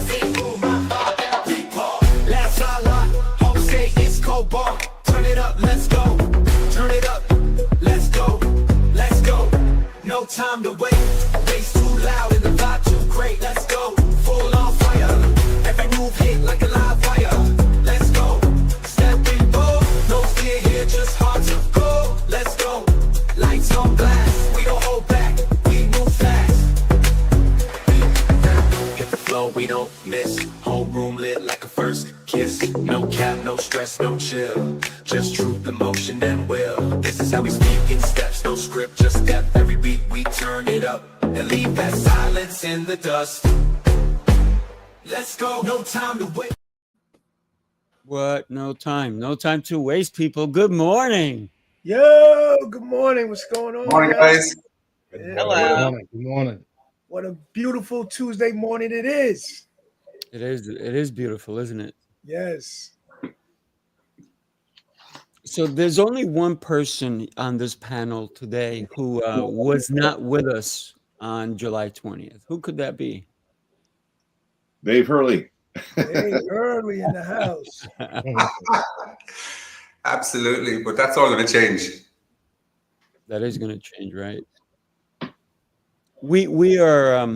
Sifu Rafael, Lancelot, Jose Escobar. Turn it up, let's go. Turn it up, let's go. Let's go. No time to wait. Bass too loud and the vibe too great. Let's go. Full on fire. Every move hit like a live wire. Let's go. Stepping bold. No fear here, just hard to go. Let's go. Lights on blast. We don't hold back. We move fast. Hit the flow, we don't miss. Whole room lit like a first kiss. No cap, no stress, no chill. Just truth, emotion, and will. This is how we speak in steps, no script, just step. Every beat we turn it up and leave that silence in the dust. Let's go, no time to wait. What? No time. No time to waste, people. Good morning. Yo, good morning. What's going on? Morning, guys. Yeah, Hello. Good morning. What a beautiful Tuesday morning it is. It is beautiful, isn't it? Yes. So there's only one person on this panel today who was not with us on July 20th. Who could that be? Dave Hurley. Hey, early in the house. Absolutely, but that's all going to change. That is going to change, right? We are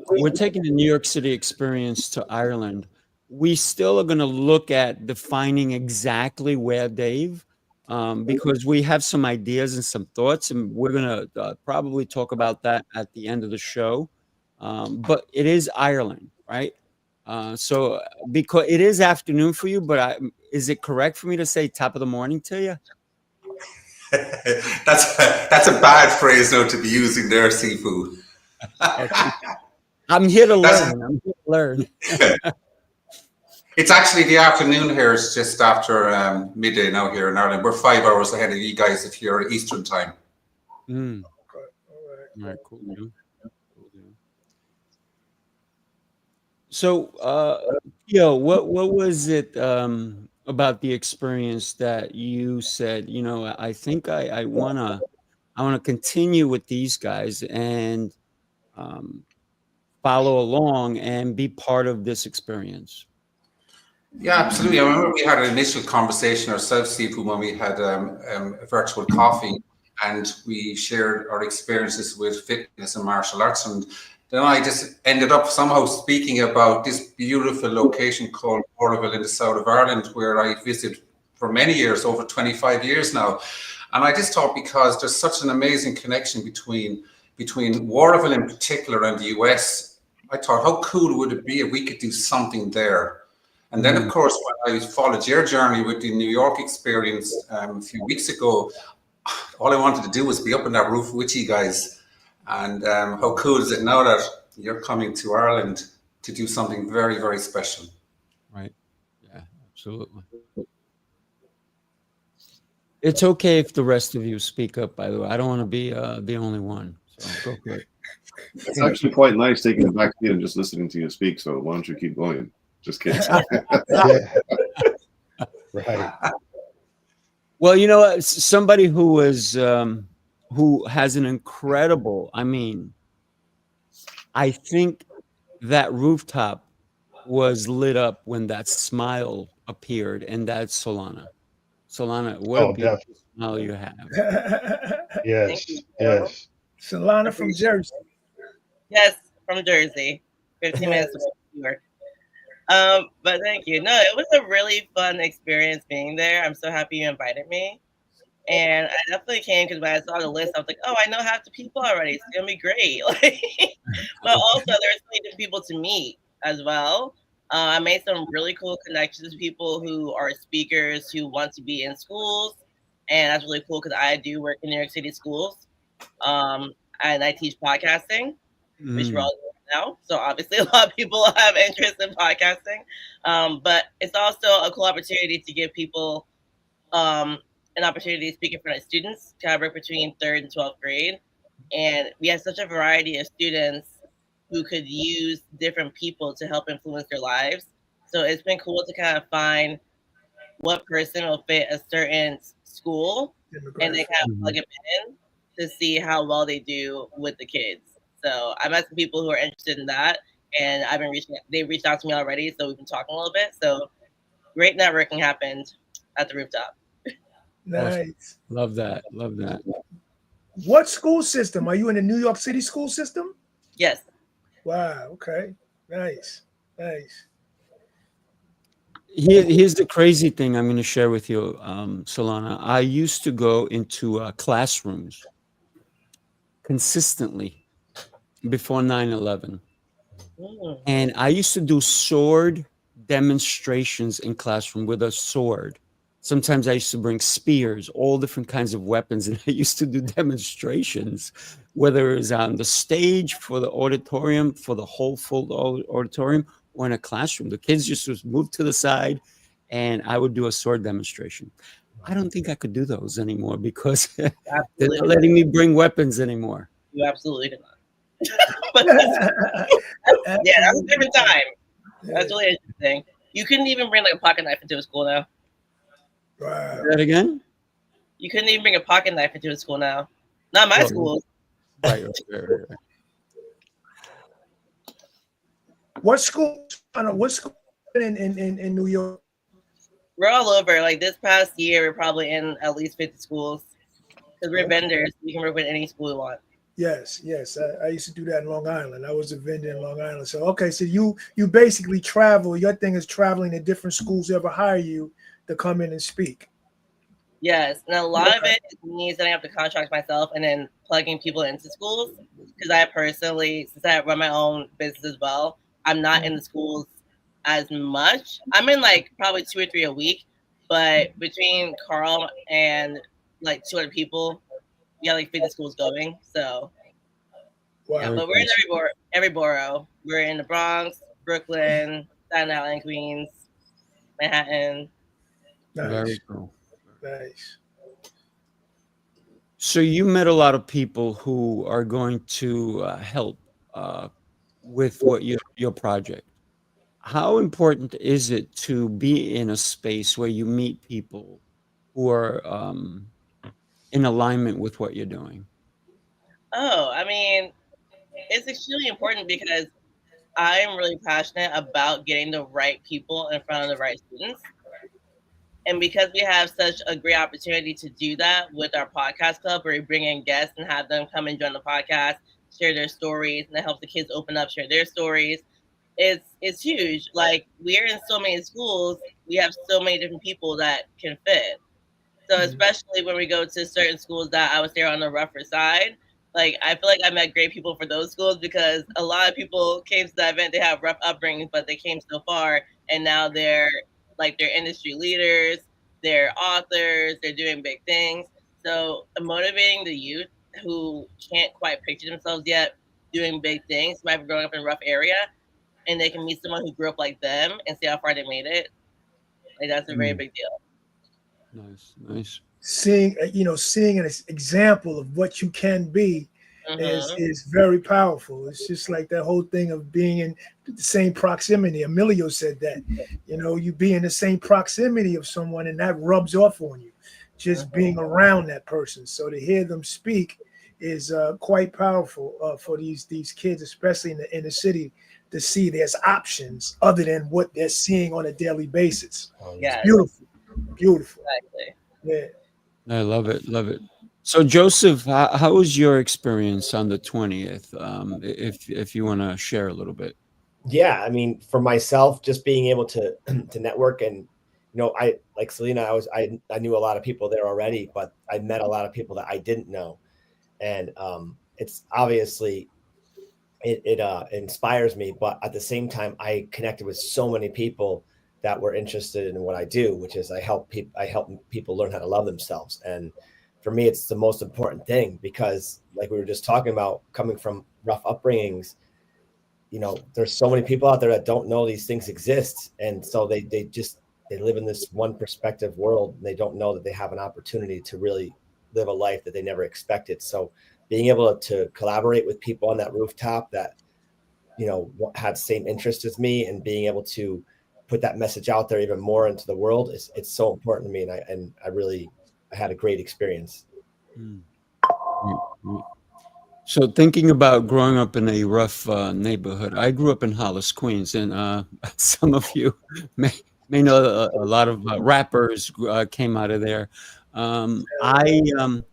we're taking the New York City Experience to Ireland. We still are going to look at defining exactly where, Dave, because we have some ideas and some thoughts, and we're going to probably talk about that at the end of the show. But it is Ireland, right? So because it is afternoon for you, but is it correct for me to say top of the morning to you? That's a bad phrase now to be using there, Sifu. I'm here to learn. It's actually the afternoon here. It's just after midday now here in Ireland. We're 5 hours ahead of you guys if you're Eastern time. Mm. All All right, cool. So, what was it about the experience that you said, you know, I think I wanna continue with these guys and follow along and be part of this experience? Yeah, absolutely. I remember we had an initial conversation ourselves, Sifu, when we had a virtual coffee and we shared our experiences with fitness and martial arts. And then I just ended up somehow speaking about this beautiful location called Prodigal in the south of Ireland, where I visited for many years, over 25 years now. And I just thought, because there's such an amazing connection between Warreville in particular and the US, I thought, how cool would it be if we could do something there? And then, of course, when I followed your journey with the New York Experience a few weeks ago, all I wanted to do was be up on that roof with you guys. And how cool is it now that you're coming to Ireland to do something very, very special? Right. Yeah, absolutely. It's okay if the rest of you speak up, by the way. I don't want to be the only one. So go for it. It's actually quite nice taking the back seat and just listening to you speak. So why don't you keep going? Just kidding. Right. Well, you know, somebody who was who has an incredible, I mean, I think that rooftop was lit up when that smile appeared, and that's Solana. Solana, what a beautiful smile you have. Yes, yes. Solana from Jersey. Yes, from Jersey. 15 minutes from New York. But thank you. No, it was a really fun experience being there. I'm so happy you invited me. And I definitely came because when I saw the list, I was like, oh, I know half the people already. It's going to be great. But also, there's so many different people to meet as well. I made some really cool connections with people who are speakers who want to be in schools. And that's really cool because I do work in New York City schools. And I teach podcasting, which we're all doing now. So obviously a lot of people have interest in podcasting. But it's also a cool opportunity to give people an opportunity to speak in front of students. I work between 3rd and 12th grade. And we have such a variety of students who could use different people to help influence their lives. So it's been cool to kind of find what person will fit a certain school and then kind of plug it in. to see how well they do with the kids. So I met some people who are interested in that, and they reached out to me already, so we've been talking a little bit. So great networking happened at the rooftop. Nice. Love that. Love that. What school system? Are you in the New York City school system? Yes. Wow. Okay. Nice. Nice. Here's the crazy thing I'm going to share with you, Solana. I used to go into classrooms consistently before 9/11. And I used to do sword demonstrations in classroom with a sword. Sometimes I used to bring spears, all different kinds of weapons, and I used to do demonstrations, whether it was on the stage for the auditorium, for the whole full auditorium, or in a classroom. The kids just would move to the side, and I would do a sword demonstration. I don't think I could do those anymore because they're not letting me bring weapons anymore. You absolutely did not. But that was a different time. That's really interesting. You couldn't even bring like a pocket knife into a school now. Wow. Say that again? You couldn't even bring a pocket knife into a school now. Not my school. Right. What school? What school in New York? We're all over. Like this past year, we're probably in at least 50 schools because we're vendors. We can work with any school we want. Yes. I used to do that in Long Island. I was a vendor in Long Island. So okay, so you basically travel. Your thing is traveling to different schools. Ever hire you to come in and speak? Yes, and a lot of it is me setting up the contracts myself and then plugging people into schools. Because I personally, since I run my own business as well, I'm not in the schools as much. I'm in like probably 2 or 3 a week, but between Carl and like 200 people, we got like 50 schools going. So Wow. yeah, but we're in every borough. We're in the Bronx, Brooklyn, Staten Island, Queens, Manhattan. Nice. Very cool. Nice. So you met a lot of people who are going to help with what your project. How important is it to be in a space where you meet people who are in alignment with what you're doing? Oh, I mean, it's extremely important because I'm really passionate about getting the right people in front of the right students. And because we have such a great opportunity to do that with our podcast club, where we bring in guests and have them come and join the podcast, share their stories, and it helps the kids open up, share their stories. It's huge. Like we're in so many schools, we have so many different people that can fit. So especially when we go to certain schools that I was there on the rougher side, like I feel like I met great people for those schools because a lot of people came to the event, they have rough upbringings, but they came so far and now they're industry leaders, they're authors, they're doing big things. So motivating the youth who can't quite picture themselves yet doing big things, might be growing up in a rough area, and they can meet someone who grew up like them and see how far they made it. Like that's a very big deal. Nice. Seeing an example of what you can be is very powerful. It's just like that whole thing of being in the same proximity. Emilio said that, you be in the same proximity of someone and that rubs off on you, just being around that person. So to hear them speak is quite powerful for these kids, especially in the inner city, to see there's options other than what they're seeing on a daily basis. Yeah, Beautiful. exactly. Yeah. I love it. So Joseph, how was your experience on the 20th? If you want to share a little bit. Yeah, I mean, for myself, just being able to network and I like Selena, I knew a lot of people there already, but I met a lot of people that I didn't know, and it's obviously it inspires me, but at the same time, I connected with so many people that were interested in what I do, which is I help people learn how to love themselves. And for me, it's the most important thing because like we were just talking about, coming from rough upbringings, there's so many people out there that don't know these things exist. And so they live in this one perspective world. And they don't know that they have an opportunity to really live a life that they never expected. So being able to collaborate with people on that rooftop that, had the same interest as me, and being able to put that message out there even more into the world, it's so important to me. And I had a great experience. So thinking about growing up in a rough neighborhood, I grew up in Hollis, Queens, and some of you may know a lot of rappers came out of there. I Run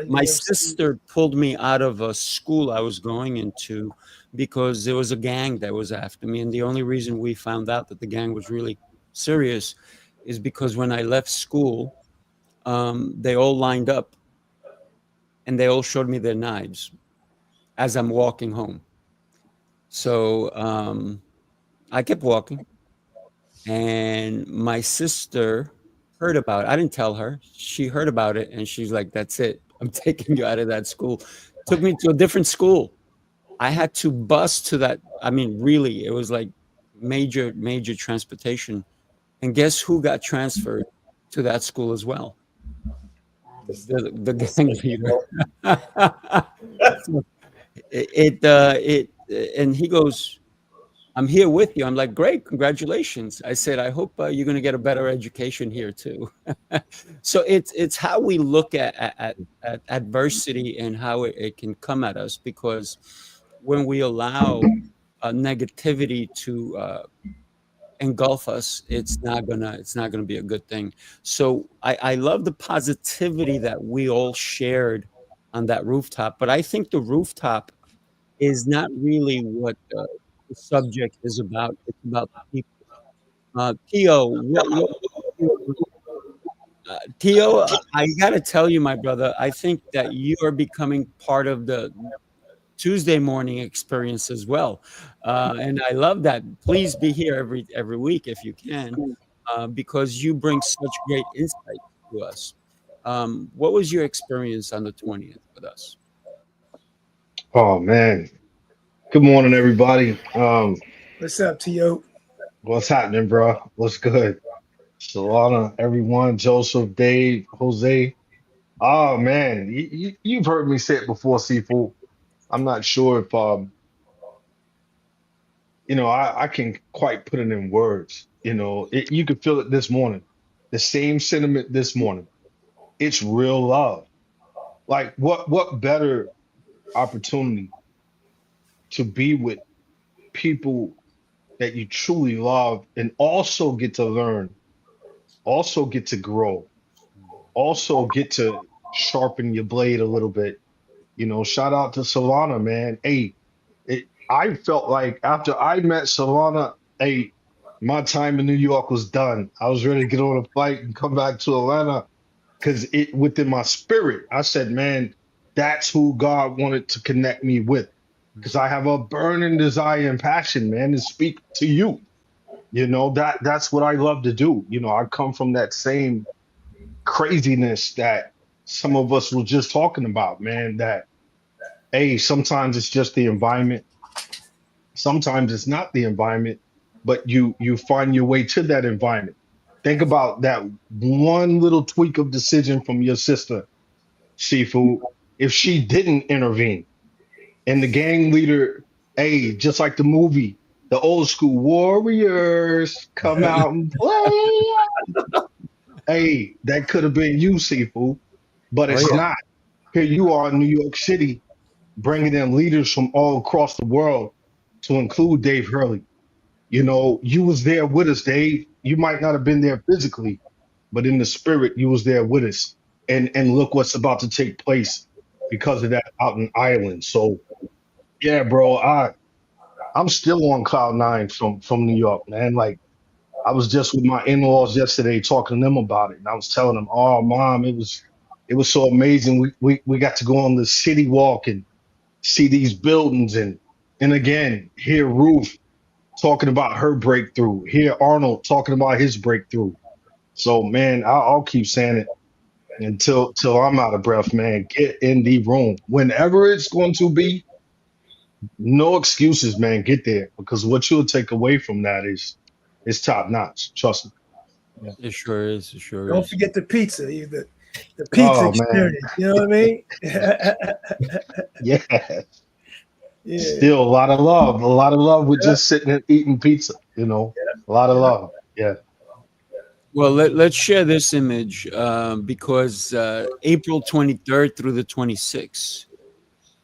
My DMC. sister pulled me out of a school I was going into because there was a gang that was after me, and the only reason we found out that the gang was really serious is because when I left school, they all lined up and they all showed me their knives as I'm walking home. So I kept walking, and my sister heard about it. I didn't tell her. She heard about it, and she's like, "That's it. I'm taking you out of that school." Took me to a different school. I had to bus to that. I mean, really, it was like major transportation. And guess who got transferred to that school as well? The gang leader. So and he goes, "I'm here with you." I'm like, "Great, congratulations." I said, "I hope you're going to get a better education here too." So it's how we look at adversity and how it can come at us, because when we allow negativity to engulf us, it's not gonna be a good thing. So I love the positivity that we all shared on that rooftop, but I think the rooftop is not really what the subject is about. It's about the people. Tio, Tio, I gotta tell you, my brother, I think that you are becoming part of the Tuesday morning experience as well, and I love that. Please be here every week if you can, because you bring such great insight to us. What was your experience on the 20th with us? Oh man. Good morning, everybody. What's up, T.O.? What's happening, bro? What's good? Solana, everyone, Joseph, Dave, Jose. Oh man, you've heard me say it before, Sifu. I'm not sure if I can quite put it in words. You could feel it this morning. The same sentiment this morning. It's real love. Like what better opportunity to be with people that you truly love and also get to learn, also get to grow, also get to sharpen your blade a little bit. Shout out to Solana, man. Hey, I felt like after I met Solana, hey, my time in New York was done. I was ready to get on a flight and come back to Atlanta because it within my spirit, I said, man, that's who God wanted to connect me with. Because I have a burning desire and passion, man, to speak to you. That's what I love to do. I come from that same craziness that some of us were just talking about, man, that hey, sometimes it's just the environment, sometimes it's not the environment, but you find your way to that environment. Think about that one little tweak of decision from your sister, Sifu. If she didn't intervene and the gang leader, hey, just like the movie, the old school warriors come out and play. Hey, that could have been you, Sifu, but Oh it's yeah. not. Here you are in New York City, bringing in leaders from all across the world, to include Dave Hurley. You was there with us, Dave. You might not have been there physically, but in the spirit, you was there with us. And look what's about to take place because of that out in Ireland. So yeah, bro, I'm still on cloud nine from New York, man. Like I was just with my in-laws yesterday talking to them about it, and I was telling them, "Oh, mom, it was so amazing. We got to go on the city walk and see these buildings, and again hear Ruth talking about her breakthrough, hear Arnold talking about his breakthrough. So man, I'll keep saying it until till I'm out of breath, man. Get in the room whenever it's going to be. No excuses, man. Get there because what you'll take away from that is top notch. Trust me. Yeah. It sure is. It sure Don't is. forget the pizza either. The pizza Oh man, experience. You know what I mean? yeah. Yeah. Still a lot of love with just sitting and eating pizza. A lot of love. Yeah. Well, let's share this image because April 23rd through the 26th,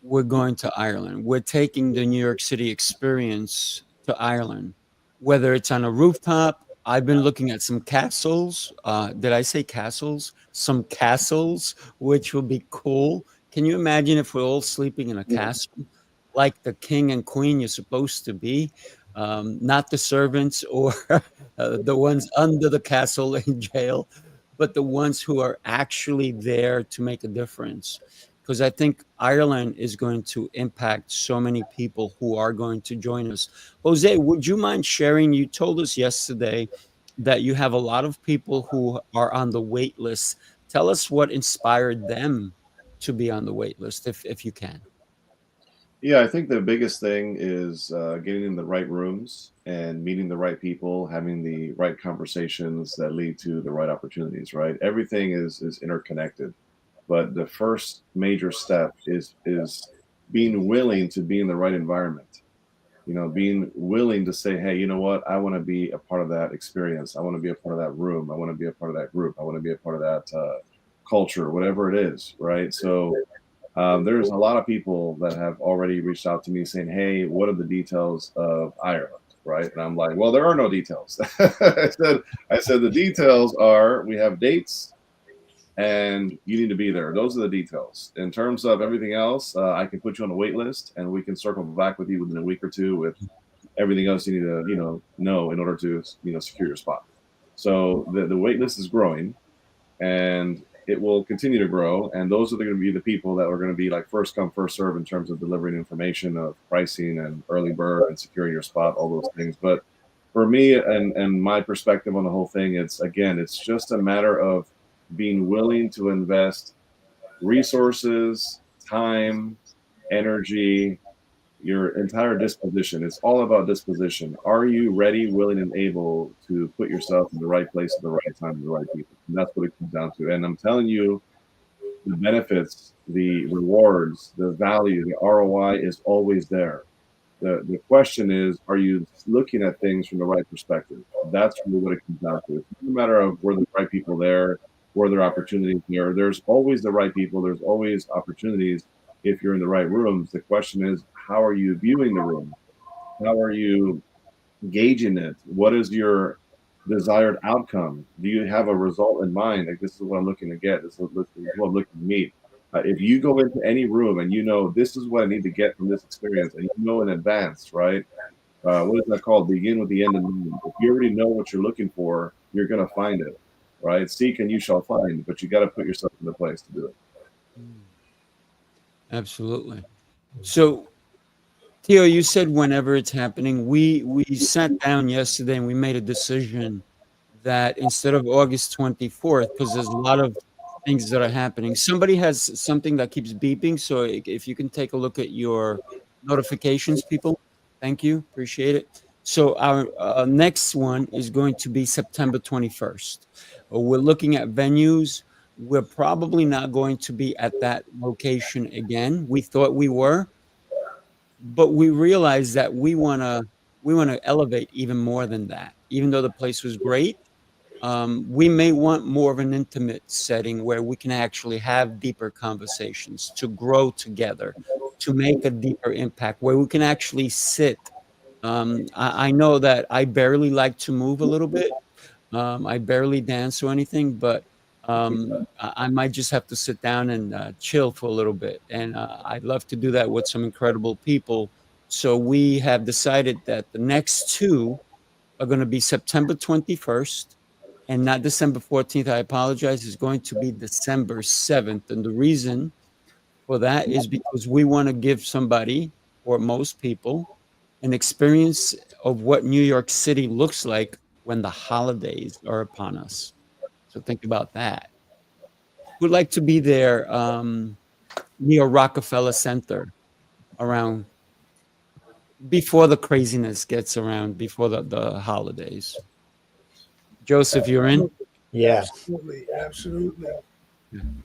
we're going to Ireland. We're taking the New York City experience to Ireland, whether it's on a rooftop. I've been looking at some castles. Did I say castles? Some castles, which will be cool. Can you imagine if we're all sleeping in a castle, like the king and queen you're supposed to be? Not the servants or the ones under the castle in jail, but the ones who are actually there to make a difference. Because I think Ireland is going to impact so many people who are going to join us. Jose, would you mind sharing? You told us yesterday that you have a lot of people who are on the wait list. Tell us what inspired them to be on the wait list, if you can. Yeah, I think the biggest thing is getting in the right rooms and meeting the right people, having the right conversations that lead to the right opportunities, right? Everything is interconnected. But the first major step is being willing to be in the right environment. You know, being willing to say, hey, you know what? I want to be a part of that experience. I want to be a part of that room. I want to be a part of that group. I want to be a part of that culture, whatever it is, right? So there's a lot of people that have already reached out to me saying, hey, what are the details of Ireland, right? And I'm like, well, there are no details. I said the details are we have dates, and you need to be there. Those are the details. In terms of everything else, I can put you on a wait list, and we can circle back with you within a week or two with everything else you need to, know in order to, secure your spot. So the wait list is growing, and it will continue to grow. And those are going to be the people that are going to be like first come, first serve in terms of delivering information of pricing and early bird and securing your spot, all those things. But for me and my perspective on the whole thing, it's just a matter of being willing to invest resources, time, energy, your entire disposition. It's all about disposition. Are you ready, willing, and able to put yourself in the right place at the right time with the right people? And that's what it comes down to. And I'm telling you, the benefits, the rewards, the value, the ROI is always there. The question is, are you looking at things from the right perspective? That's really what it comes down to. It's no matter of where the right people there, where there are opportunities there. There's always the right people. There's always opportunities if you're in the right rooms. The question is, how are you viewing the room? How are you gauging it? What is your desired outcome? Do you have a result in mind? Like, this is what I'm looking to get. This is what I'm looking to meet. If you go into any room and this is what I need to get from this experience, and in advance, right? What is that called? Begin with the end in mind. If you already know what you're looking for, you're going to find it, right? Seek and you shall find, but you got to put yourself in the place to do it. Absolutely. So, Theo, you said whenever it's happening. We sat down yesterday and we made a decision that instead of August 24th, because there's a lot of things that are happening. Somebody has something that keeps beeping. So if you can take a look at your notifications, people, thank you. Appreciate it. So our next one is going to be September 21st. We're looking at venues. We're probably not going to be at that location again. We thought we were, but we realized that we want to elevate even more than that. Even though the place was great, we may want more of an intimate setting where we can actually have deeper conversations, to grow together, to make a deeper impact, where we can actually sit. I know that I barely like to move a little bit. I barely dance or anything, but I might just have to sit down and chill for a little bit. And I'd love to do that with some incredible people. So we have decided that the next two are going to be September 21st and not December 14th. I apologize. It's going to be December 7th. And the reason for that is because we want to give somebody, or most people, an experience of what New York City looks like when the holidays are upon us. So think about that. We'd like to be there near Rockefeller Center around before the craziness gets around, before the holidays. Joseph, you're in? Yeah. Absolutely.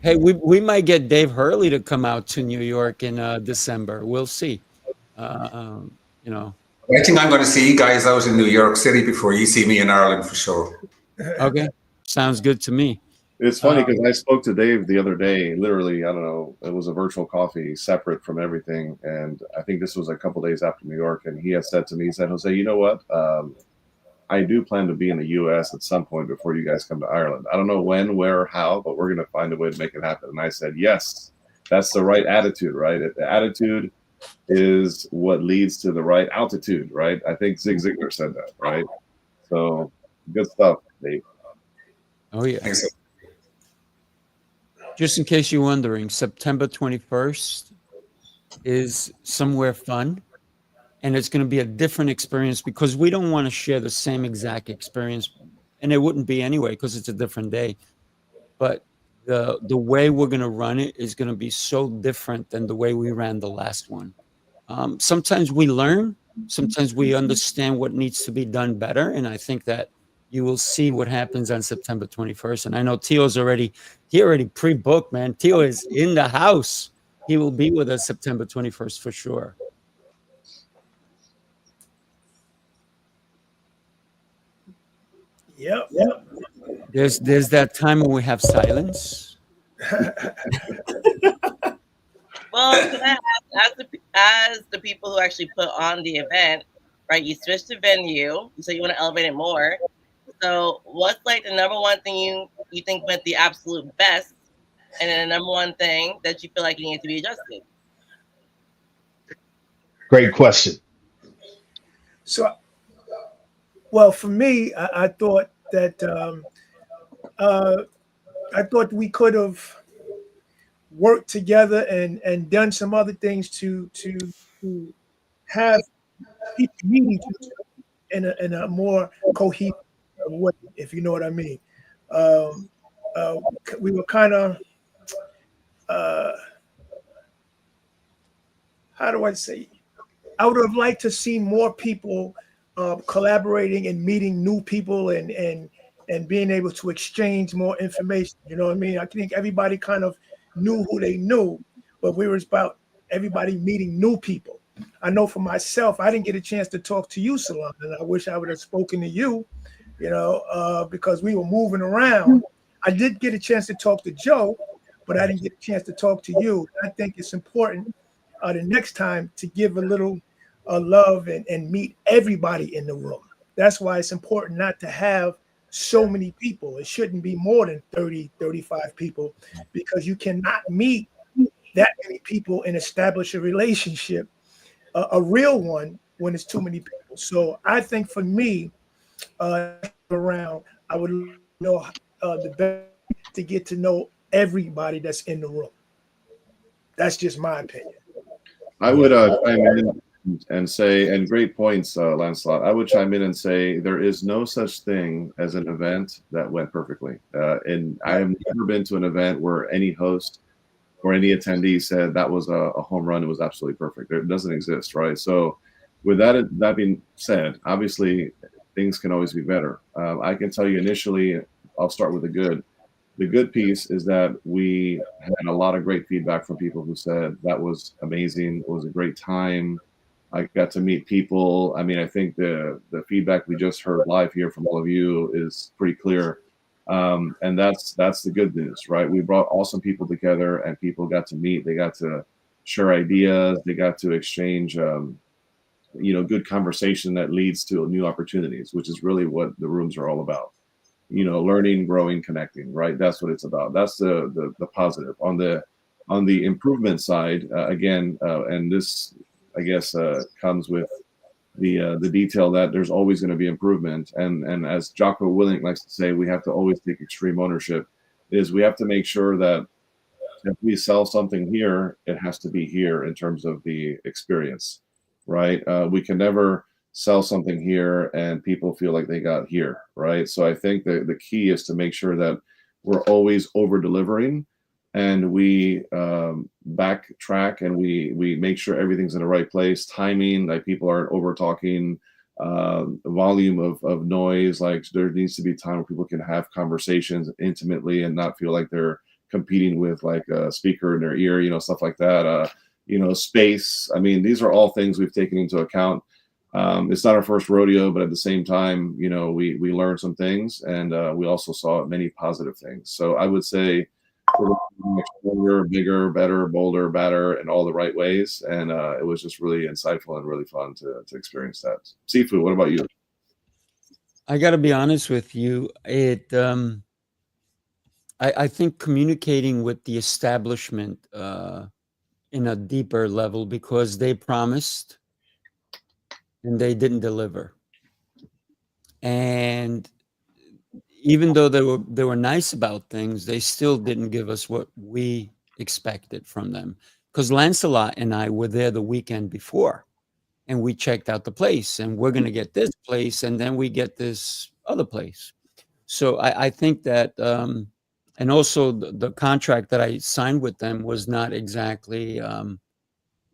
Hey, we might get Dave Hurley to come out to New York in December. We'll see. I think I'm going to see you guys out in New York City before you see me in Ireland for sure. Okay. Sounds good to me. It's funny because I spoke to Dave the other day, literally, I don't know, it was a virtual coffee separate from everything. And I think this was a couple days after New York. And he had said to me, he said, Jose, you know what? I do plan to be in the US at some point before you guys come to Ireland. I don't know when, where, or how, but we're going to find a way to make it happen. And I said, yes, that's the right attitude, right? The attitude is what leads to the right altitude, right? I think Zig Ziglar said that, right? So good stuff, Dave. Oh, yeah. Thanks. Just in case you're wondering, September 21st is somewhere fun. And it's going to be a different experience because we don't want to share the same exact experience. And it wouldn't be anyway because it's a different day. But the way we're going to run it is going to be so different than the way we ran the last one. Sometimes we learn. Sometimes we understand what needs to be done better. And I think that you will see what happens on September 21st. And I know Teo's already pre-booked, man. Teo is in the house. He will be with us September 21st for sure. Yep. There's that time when we have silence. Well, can I ask, as the people who actually put on the event, right? You switched the venue, so you want to elevate it more. So, what's like the number one thing you think went the absolute best, and then the number one thing that you feel like you need to be adjusted? Great question. So, well, for me, I thought that we could have worked together and done some other things to have people meet each other in a more cohesive way, if you know what I mean. We were kind of how do I say? I would have liked to see more people collaborating and meeting new people and being able to exchange more information. You know what I mean? I think everybody kind of knew who they knew, but we were about everybody meeting new people. I know for myself, I didn't get a chance to talk to you, Solana, and I wish I would have spoken to you, because we were moving around. I did get a chance to talk to Joe, but I didn't get a chance to talk to you. I think it's important the next time to give a little love and meet everybody in the room. That's why it's important not to have so many people. It shouldn't be more than 30, 35 people, because you cannot meet that many people and establish a relationship, a real one, when it's too many people. So I think for me, around, I would know the best to get to know everybody that's in the room. That's just my opinion. I would chime in and say, and great points, Lancelot. I would chime in and say there is no such thing as an event that went perfectly. And I have never been to an event where any host or any attendee said that was a home run. It was absolutely perfect. It doesn't exist, right? So with that being said, obviously things can always be better. I can tell you initially, I'll start with the good. The good piece is that we had a lot of great feedback from people who said that was amazing. It was a great time. I got to meet people. I mean, I think the feedback we just heard live here from all of you is pretty clear. And that's the good news, right? We brought awesome people together and people got to meet. They got to share ideas. They got to exchange, good conversation that leads to new opportunities, which is really what the rooms are all about. Learning, growing, connecting, right? That's what it's about. That's the positive. On the improvement side, again, and this, I guess, comes with the detail that there's always going to be improvement. And as Jocko Willink likes to say, we have to always take extreme ownership. Is we have to make sure that if we sell something here, it has to be here in terms of the experience, right? We can never sell something here and people feel like they got here, right? So I think the key is to make sure that we're always over delivering and we backtrack and we make sure everything's in the right place, timing, like people aren't over talking, volume of noise. Like there needs to be time where people can have conversations intimately and not feel like they're competing with like a speaker in their ear, stuff like that. Space. I mean, these are all things we've taken into account. It's not our first rodeo, but at the same time, you know, we learned some things, and we also saw many positive things. So I would say we're much stronger, bigger, better, bolder, badder in all the right ways. And it was just really insightful and really fun to experience that. Sifu, what about you? I got to be honest with you. I think communicating with the establishment in a deeper level, because they promised and they didn't deliver. And even though they were nice about things, they still didn't give us what we expected from them. Because Lancelot and I were there the weekend before, and we checked out the place, and we're going to get this place, and then we get this other place. So I think that, and also the contract that I signed with them was not exactly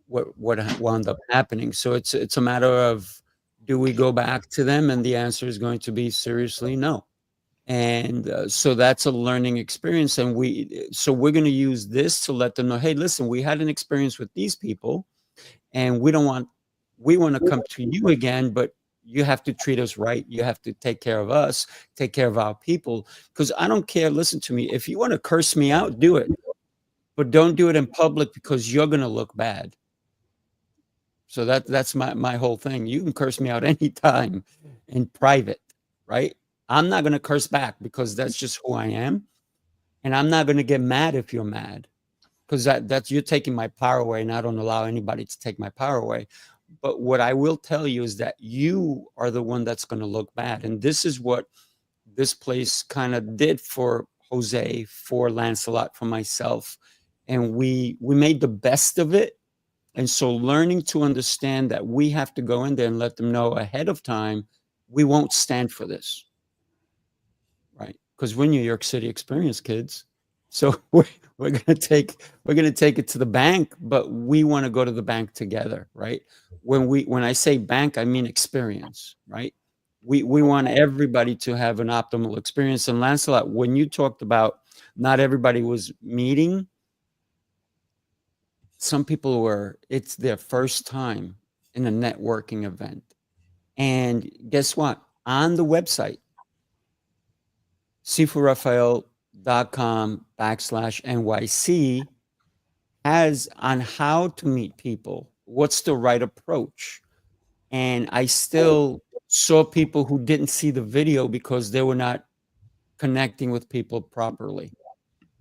what wound up happening. So it's a matter of, do we go back to them? And the answer is going to be seriously no. And so that's a learning experience. And we're going to use this to let them know, hey, listen, we had an experience with these people, and we want to come to you again, but you have to treat us right. You have to take care of us, take care of our people. Because I don't care. Listen to me. If you want to curse me out, do it. But don't do it in public, because you're going to look bad. So that's my whole thing. You can curse me out anytime in private, right? I'm not going to curse back, because that's just who I am. And I'm not going to get mad if you're mad, because that's you're taking my power away, and I don't allow anybody to take my power away. But what I will tell you is that you are the one that's going to look bad. And this is what this place kind of did for Jose, for Lancelot, for myself. And we made the best of it. And so learning to understand that we have to go in there and let them know ahead of time, we won't stand for this. Right? Because we're New York City Experience kids. So we're gonna take it to the bank, but we want to go to the bank together, right? When I say bank, I mean experience, right? We want everybody to have an optimal experience. And Lancelot, when you talked about not everybody was meeting, some people it's their first time in a networking event. And guess what? On the website, SifuRafael.com/NYC has on how to meet people, what's the right approach. And I still saw people who didn't see the video because they were not connecting with people properly.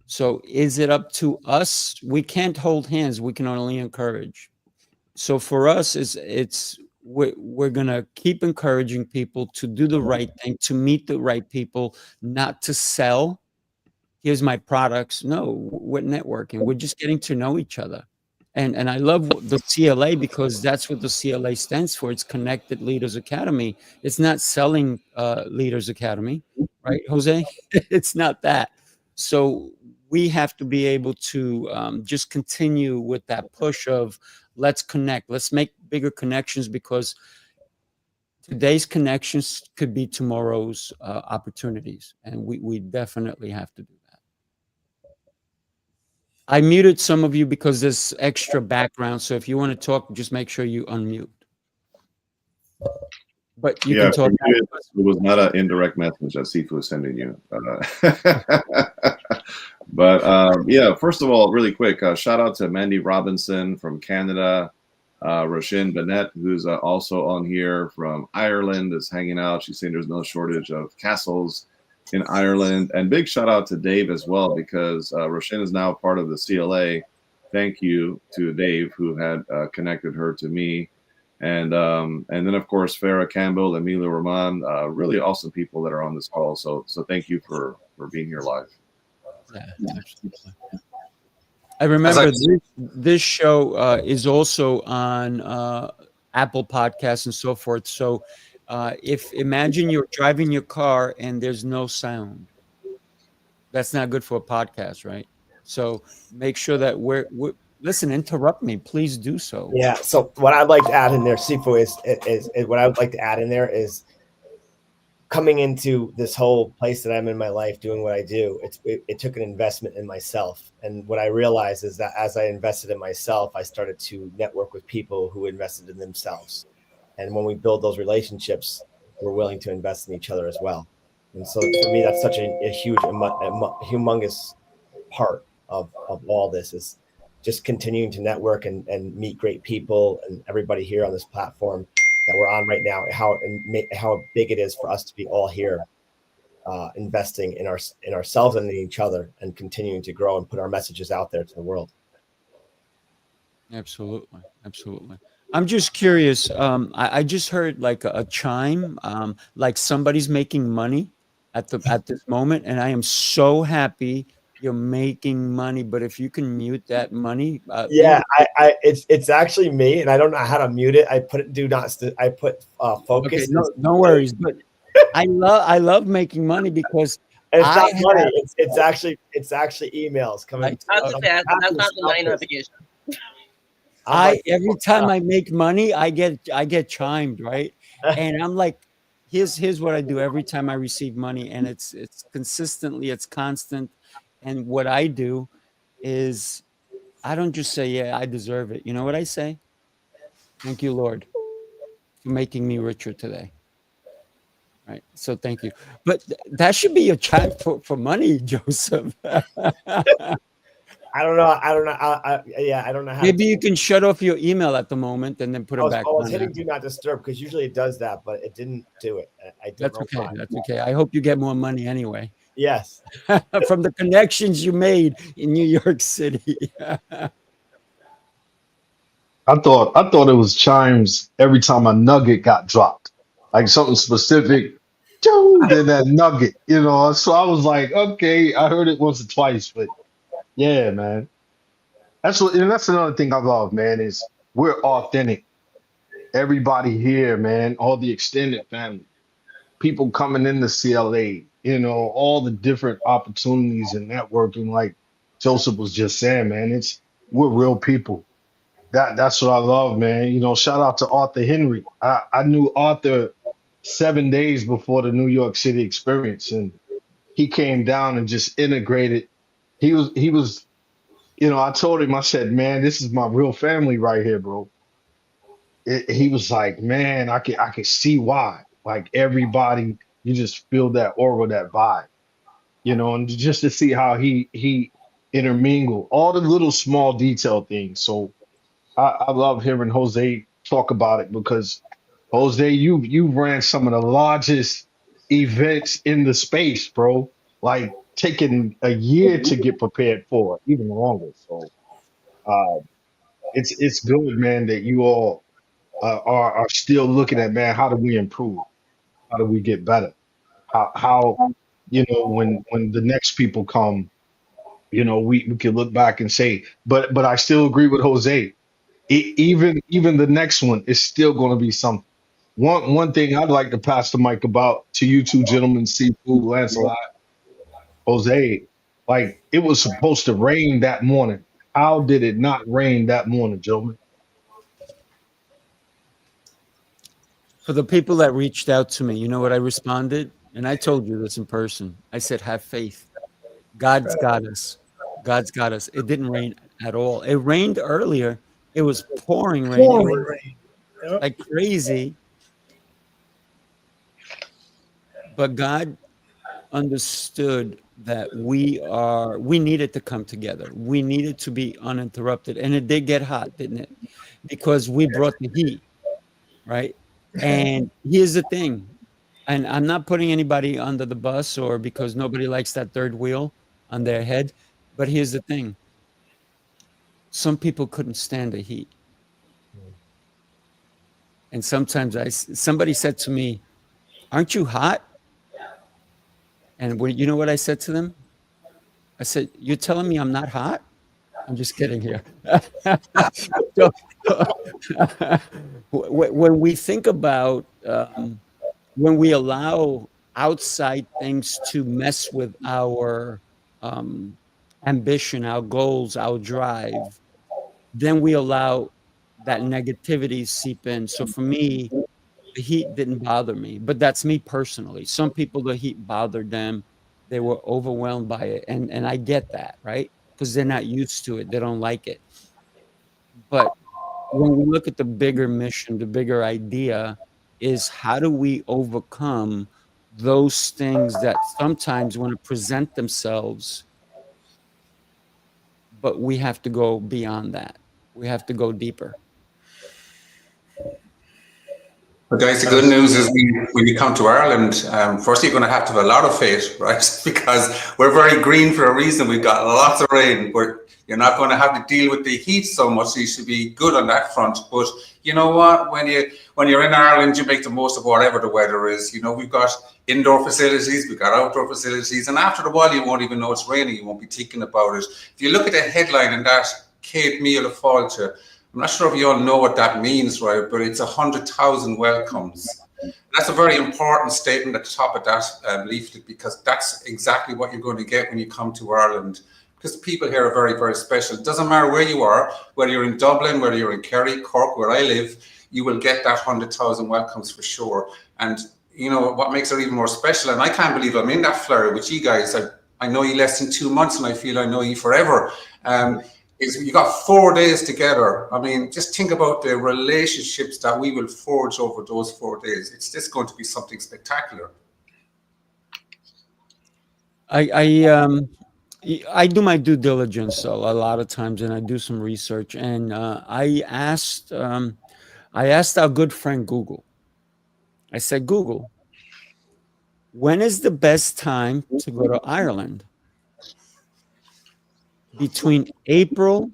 So is it up to us? We can't hold hands. We can only encourage. So for us, we're going to keep encouraging people to do the right thing, to meet the right people, not to sell. Here's my products. No, we're networking. We're just getting to know each other. And I love the CLA, because that's what the CLA stands for. It's Connected Leaders Academy. It's not Selling Leaders Academy, right, Jose? It's not that. So we have to be able to just continue with that push of, let's connect. Let's make bigger connections, because today's connections could be tomorrow's opportunities. And we definitely have to do that. I muted some of you because there's extra background. So if you want to talk, just make sure you unmute. But you can talk. It was not an indirect message that Sifu was sending you. But yeah, first of all, really quick, shout out to Mandy Robinson from Canada, Roshin Bennett, who's also on here from Ireland, is hanging out. She's saying there's no shortage of castles in Ireland. And big shout out to Dave as well, because Roshin is now part of the CLA. Thank you to Dave, who had connected her to me. And then, of course, Farah Campbell, Emilio Roman, really awesome people that are on this call. So thank you for being here live. Yeah, absolutely. I remember this show is also on Apple Podcasts and so forth. So imagine you're driving your car and there's no sound. That's not good for a podcast, right? So make sure that listen, interrupt me, please do so. Yeah. So what I'd like to add in there, Sifu, is what I would like to add in there is coming into this whole place that I'm in my life, doing what I do. It took an investment in myself. And what I realized is that as I invested in myself, I started to network with people who invested in themselves. And when we build those relationships, we're willing to invest in each other as well. And so for me, that's such a huge, humongous part of all this, is just continuing to network and meet great people, and everybody here on this platform that we're on right now, how big it is for us to be all here, investing in ourselves and in each other, and continuing to grow and put our messages out there to the world. Absolutely. Absolutely. I'm just curious. I just heard like a chime, like somebody's making money at this moment, and I am so happy you're making money. But if you can mute that money, yeah, it's actually me, and I don't know how to mute it. I put it I put focus. Okay, no worries. But I love making money because it's not money. It's actually emails coming. That's not the line notification. Every time I make money, I get chimed, right? And I'm like, here's what I do every time I receive money, and it's consistently, it's constant. And what I do is I don't just say, yeah, I deserve it. You know what I say? Thank you, Lord, for making me richer today. Right. So thank you. But that should be a chat for money, Joseph. I don't know. I don't know how. Maybe you can shut off your email at the moment and then put it back. I was hitting do not disturb because usually it does that, but it didn't do it. That's okay. That's okay. I hope you get more money anyway. Yes. From the connections you made in New York City. I thought it was chimes every time a nugget got dropped, like something specific. Then that nugget, So I was like, okay, I heard it once or twice, but yeah, man. That's another thing I love, man, is we're authentic. Everybody here, man, all the extended family, people coming into CLA, all the different opportunities and networking, like Joseph was just saying, man, we're real people. That's what I love, man. Shout out to Arthur Henry. I knew Arthur 7 days before the New York City Experience, and he came down and just integrated. He was, I told him, I said, man, this is my real family right here, bro. He was like, man, I can see why. Like everybody, you just feel that aura, that vibe, and just to see how he intermingled all the little small detail things. So I love hearing Jose talk about it, because Jose, you ran some of the largest events in the space, bro. Like taking a year to get prepared for, even longer. So it's good, man, that you all are still looking at, man, how do we improve? How do we get better? How when the next people come, we can look back and say, but I still agree with Jose. Even the next one is still going to be something. One thing I'd like to pass the mic about to you two gentlemen, Sifu, Lancelot, Jose, like it was supposed to rain that morning. How did it not rain that morning, gentlemen? For the people that reached out to me, you know what I responded? And I told you this in person. I said, have faith. God's got us. God's got us. It didn't rain at all. It rained earlier. It was pouring rain. Yep. Like crazy. But God understood that we needed to come together. We needed to be uninterrupted. And it did get hot, didn't it? Because we brought the heat, right? And here's the thing. And I'm not putting anybody under the bus or because nobody likes that third wheel on their head. But here's the thing. Some people couldn't stand the heat. And sometimes somebody said to me, aren't you hot? And you know what I said to them? I said, you're telling me I'm not hot? I'm just kidding here. So, when we think about, when we allow outside things to mess with our ambition, our goals, our drive, then we allow that negativity seep in. So for me, the heat didn't bother me, but that's me personally. Some people, the heat bothered them. They were overwhelmed by it. And I get that, right? Because they're not used to it. They don't like it. But when we look at the bigger mission, the bigger idea is how do we overcome those things that sometimes want to present themselves, but we have to go beyond that. We have to go deeper. But guys, the good news is when you come to Ireland, first you're going to have a lot of faith, right? Because we're very green for a reason. We've got lots of rain. You're not going to have to deal with the heat so much, so you should be good on that front. But you know what? When you're in Ireland, you make the most of whatever the weather is. You know, we've got indoor facilities, we've got outdoor facilities, and after a while, you won't even know it's raining. You won't be thinking about it. If you look at the headline in that Kate Meal of Fáilte, I'm not sure if you all know what that means, right? But it's 100,000 welcomes. That's a very important statement at the top of that leaflet, because that's exactly what you're going to get when you come to Ireland. Because people here are very, very special. It doesn't matter where you are, whether you're in Dublin, whether you're in Kerry, Cork, where I live, you will get that 100,000 welcomes for sure. And you know what makes it even more special, and I can't believe I'm in that flurry with you guys. I know you less than 2 months, and I feel I know you forever. Is you got 4 days together. I mean, just think about the relationships that we will forge over those 4 days. It's just going to be something spectacular. I do my due diligence a lot of times, and I do some research. And I asked our good friend Google. I said, Google, when is the best time to go to Ireland? Between April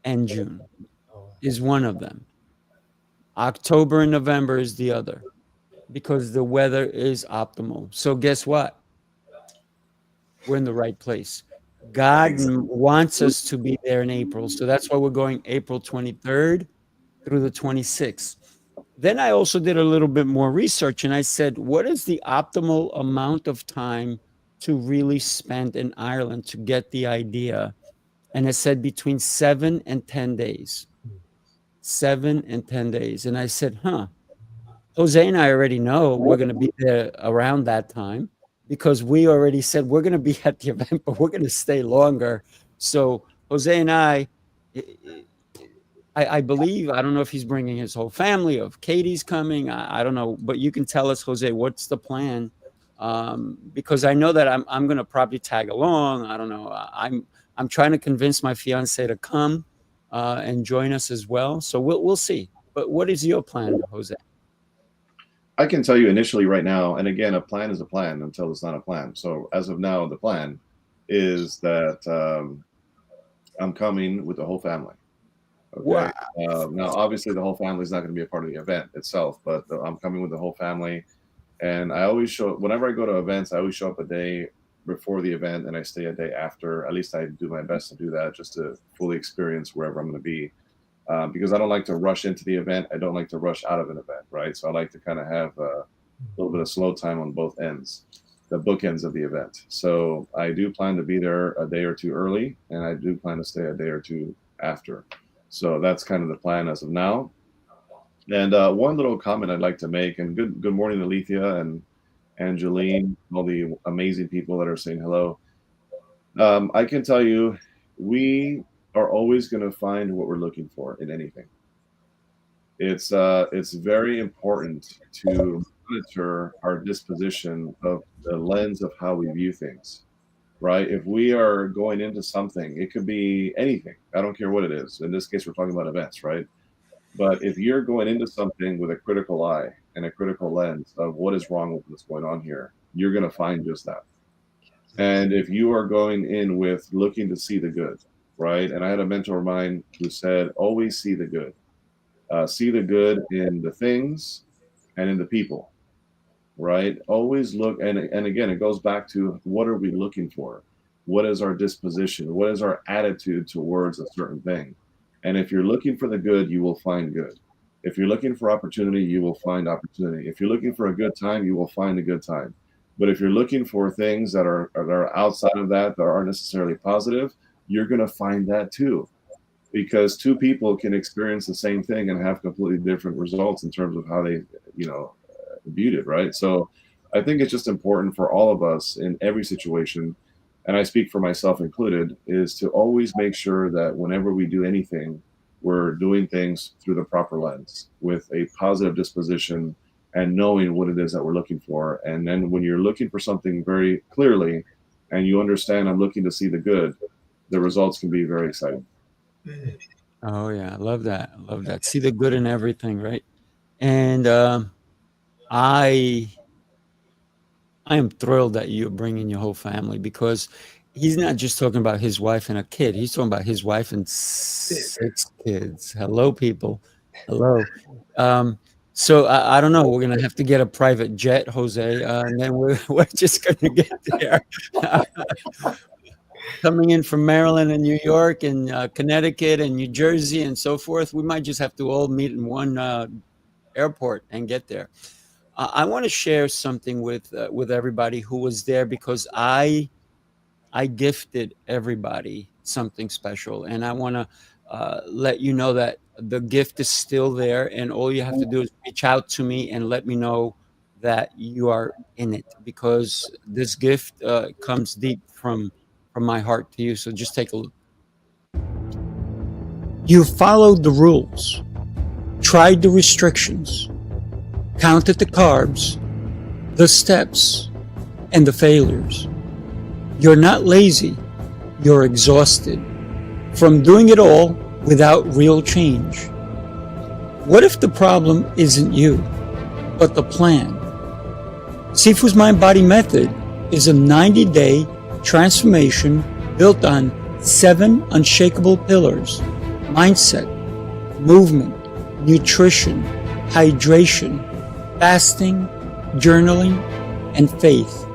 and June is one of them. October and November is the other, because the weather is optimal. So guess what? We're in the right place. God wants us to be there in April. So that's why we're going April 23rd through the 26th. Then I also did a little bit more research, and I said, what is the optimal amount of time to really spend in Ireland to get the idea? And it said between 7 and 10 days. 7 and 10 days. And I said, Jose and I already know we're going to be there around that time, because we already said we're going to be at the event, but we're going to stay longer. So Jose and I believe, I don't know if he's bringing his whole family, or if Katie's coming, I don't know, but you can tell us, Jose, what's the plan? Because I know that I'm going to probably tag along. I don't know. I'm trying to convince my fiance to come and join us as well. So we'll see. But what is your plan, Jose? I can tell you initially right now, and again, a plan is a plan until it's not a plan. So as of now, the plan is that I'm coming with the whole family. Okay. Wow. Now, obviously, the whole family is not going to be a part of the event itself, but I'm coming with the whole family. And I always show, whenever I go to events, I always show up a day before the event, and I stay a day after. At least I do my best to do that, just to fully experience wherever I'm going to be. Because I don't like to rush into the event. I don't like to rush out of an event, right? So I like to kind of have a little bit of slow time on both ends, the bookends of the event. So I do plan to be there a day or two early, and I do plan to stay a day or two after. So that's kind of the plan as of now. And one little comment I'd like to make, and good morning, Alethea and Angeline, all the amazing people that are saying hello. I can tell you, we are always going to find what we're looking for in anything. It's very important to monitor our disposition of the lens of how we view things, right? If we are going into something, it could be anything. I don't care what it is. In this case, we're talking about events, right? But if you're going into something with a critical eye and a critical lens of what is wrong with what's going on here, you're going to find just that. And if you are going in with looking to see the good, right? And I had a mentor of mine who said, always see the good. See the good in the things and in the people, right? Always look, and again, it goes back to what are we looking for? What is our disposition? What is our attitude towards a certain thing? And if you're looking for the good, you will find good. If you're looking for opportunity, you will find opportunity. If you're looking for a good time, you will find a good time. But if you're looking for things that are outside of that aren't necessarily positive, you're going to find that too. Because two people can experience the same thing and have completely different results in terms of how they, viewed it, right? So I think it's just important for all of us in every situation and I speak for myself included, is to always make sure that whenever we do anything, we're doing things through the proper lens with a positive disposition and knowing what it is that we're looking for. And then when you're looking for something very clearly and you understand I'm looking to see the good, the results can be very exciting. Oh yeah, I love that. I love that. See the good in everything, right? And I am thrilled that you're bringing your whole family, because he's not just talking about his wife and a kid. He's talking about his wife and 6 kids. Hello, people. Hello. So I don't know. We're gonna have to get a private jet, Jose, and then we're just gonna get there. Coming in from Maryland and New York and Connecticut and New Jersey and so forth, we might just have to all meet in one airport and get there. I want to share something with everybody who was there, because I gifted everybody something special, and I want to let you know that the gift is still there, and all you have to do is reach out to me and let me know that you are in it, because this gift comes deep from my heart to you. So just take a look. You followed the rules, tried the restrictions, counted the carbs, the steps, and the failures. You're not lazy, you're exhausted from doing it all without real change. What if the problem isn't you, but the plan? Sifu's Mind-Body Method is a 90-day transformation built on 7 unshakable pillars: mindset, movement, nutrition, hydration, fasting, journaling, and faith.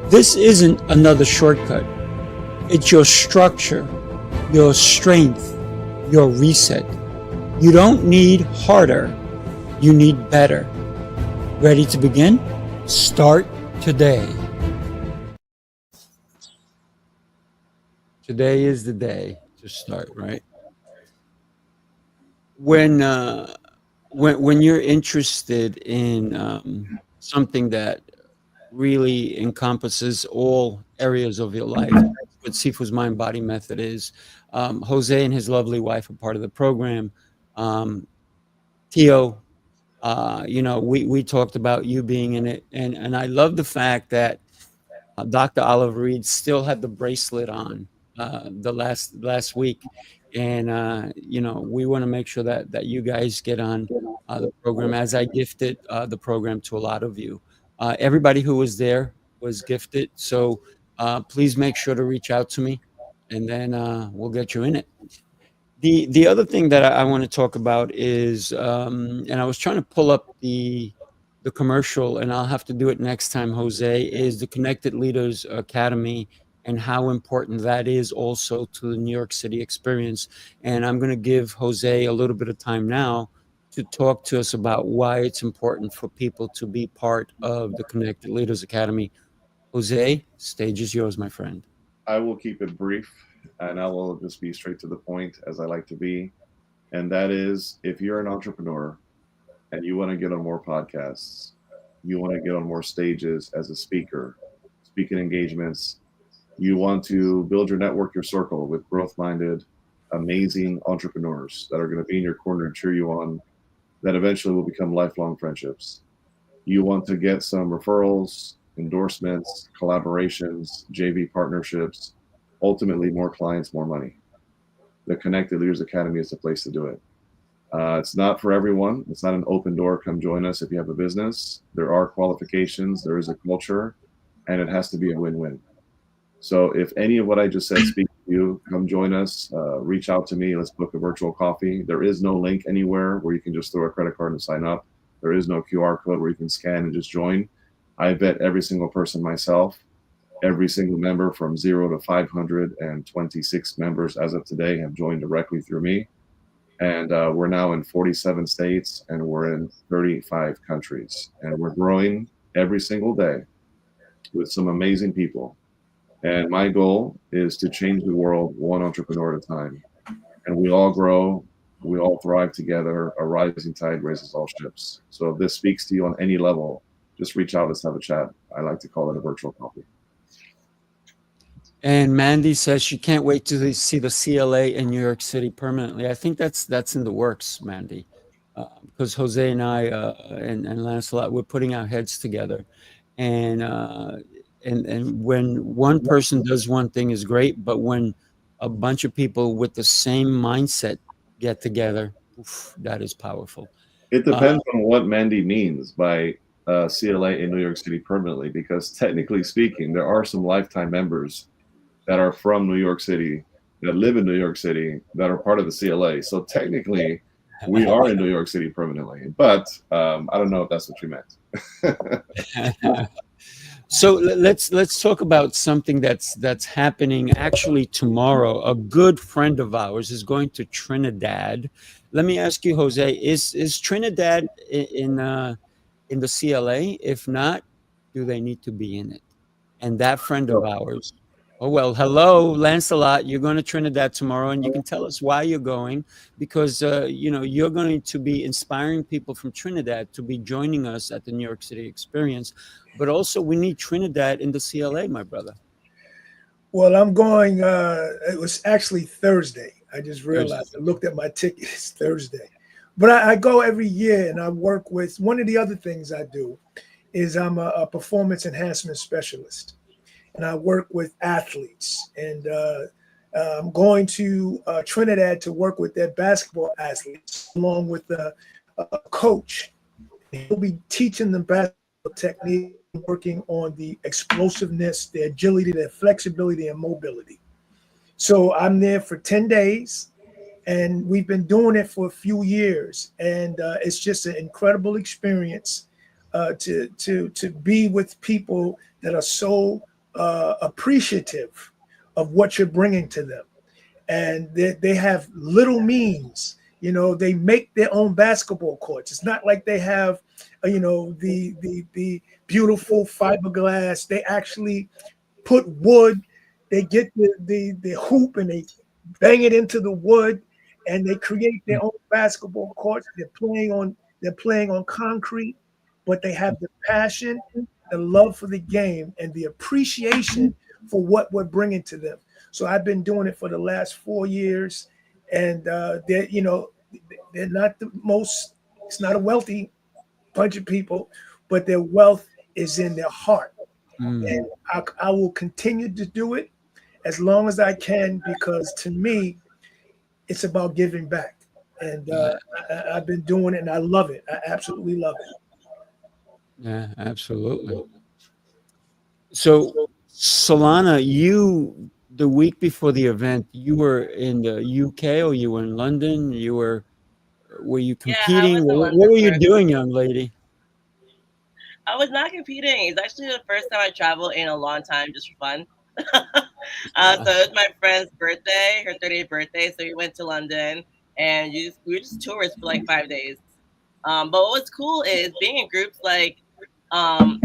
This isn't another shortcut. It's your structure, your strength, your reset. You don't need harder, you need better. Ready to begin? Start today. Today is the day to start, right? When you're interested in something that really encompasses all areas of your life, that's what Sifu's Mind-Body Method is. Jose and his lovely wife are part of the program. Theo, we talked about you being in it, and I love the fact that Dr. Oliver Reed still had the bracelet on the last week, and we want to make sure that you guys get on the program, as I gifted the program to a lot of you. Everybody who was there was gifted, so please make sure to reach out to me, and then we'll get you in it. The other thing that I want to talk about is, and I was trying to pull up the commercial, and I'll have to do it next time, Jose, is the Connected Leaders Academy, and how important that is also to the New York City Experience. And I'm going to give Jose a little bit of time now to talk to us about why it's important for people to be part of the Connected Leaders Academy. Jose, stage is yours, my friend. I will keep it brief, and I will just be straight to the point, as I like to be. And that is, if you're an entrepreneur and you want to get on more podcasts, you want to get on more stages as a speaker, speaking engagements, you want to build your network, your circle with growth-minded, amazing entrepreneurs that are going to be in your corner and cheer you on, that eventually will become lifelong friendships. You want to get some referrals, endorsements, collaborations, JV partnerships, ultimately more clients, more money. The Connected Leaders Academy is the place to do it. It's not for everyone. It's not an open door. Come join us if you have a business. There are qualifications. There is a culture, and it has to be a win-win. So if any of what I just said speaks to you, come join us. Reach out to me. Let's book a virtual coffee. There is no link anywhere where you can just throw a credit card and sign up. There is no QR code where you can scan and just join. I vet every single person myself. Every single member from 0 to 526 members as of today have joined directly through me. And we're now in 47 states, and we're in 35 countries. And we're growing every single day with some amazing people. And my goal is to change the world one entrepreneur at a time. And we all grow, we all thrive together. A rising tide raises all ships. So if this speaks to you on any level, just reach out, let's have a chat. I like to call it a virtual coffee. And Mandy says she can't wait to see the CLA in New York City permanently. I think that's in the works, Mandy, because Jose and I and Lancelot, we're putting our heads together, and when one person does one thing is great, but when a bunch of people with the same mindset get together, oof, that is powerful. It depends on what Mandy means by CLA in New York City permanently, because technically speaking, there are some lifetime members that are from New York City, that live in New York City, that are part of the CLA. So technically, we are in New York City permanently. But I don't know if that's what you meant. So let's talk about something that's happening actually tomorrow. A good friend of ours is going to Trinidad. Let me ask you, Jose, is Trinidad in the CLA? If not, do they need to be in it? And that friend of ours. Oh, well, hello, Lancelot. You're going to Trinidad tomorrow, and you can tell us why you're going, because you're going to be inspiring people from Trinidad to be joining us at the New York City Experience. But also, we need Trinidad in the CLA, my brother. Well, I'm going. It was actually Thursday. I just realized. I looked at my ticket. It's Thursday, but I go every year, and I work with. One of the other things I do is I'm a performance enhancement specialist. And I work with athletes, and I'm going to Trinidad to work with their basketball athletes, along with a coach. He'll be teaching them basketball technique, working on the explosiveness, the agility, their flexibility, and mobility. So I'm there for 10 days, and we've been doing it for a few years, and it's just an incredible experience to be with people that are so appreciative of what you're bringing to them, and they have little means. They make their own basketball courts. It's not like they have the beautiful fiberglass. They actually put wood. They get the hoop and they bang it into the wood, and they create their own basketball courts. They're playing on concrete, but they have the passion, the love for the game, and the appreciation for what we're bringing to them. So I've been doing it for the last 4 years, and they're not the most. It's not a wealthy bunch of people, but their wealth is in their heart, and I will continue to do it as long as I can, because to me, it's about giving back, and I've been doing it, and I love it. I absolutely love it. Yeah, absolutely. So, Solana, the week before the event, you were in the UK or you were in London? Were you competing? What were you doing, young lady? I was not competing. It's actually the first time I traveled in a long time, just for fun. So it was my friend's birthday, her 30th birthday. So we went to London, and we were just tourists for like 5 days. But what's cool is being in groups, like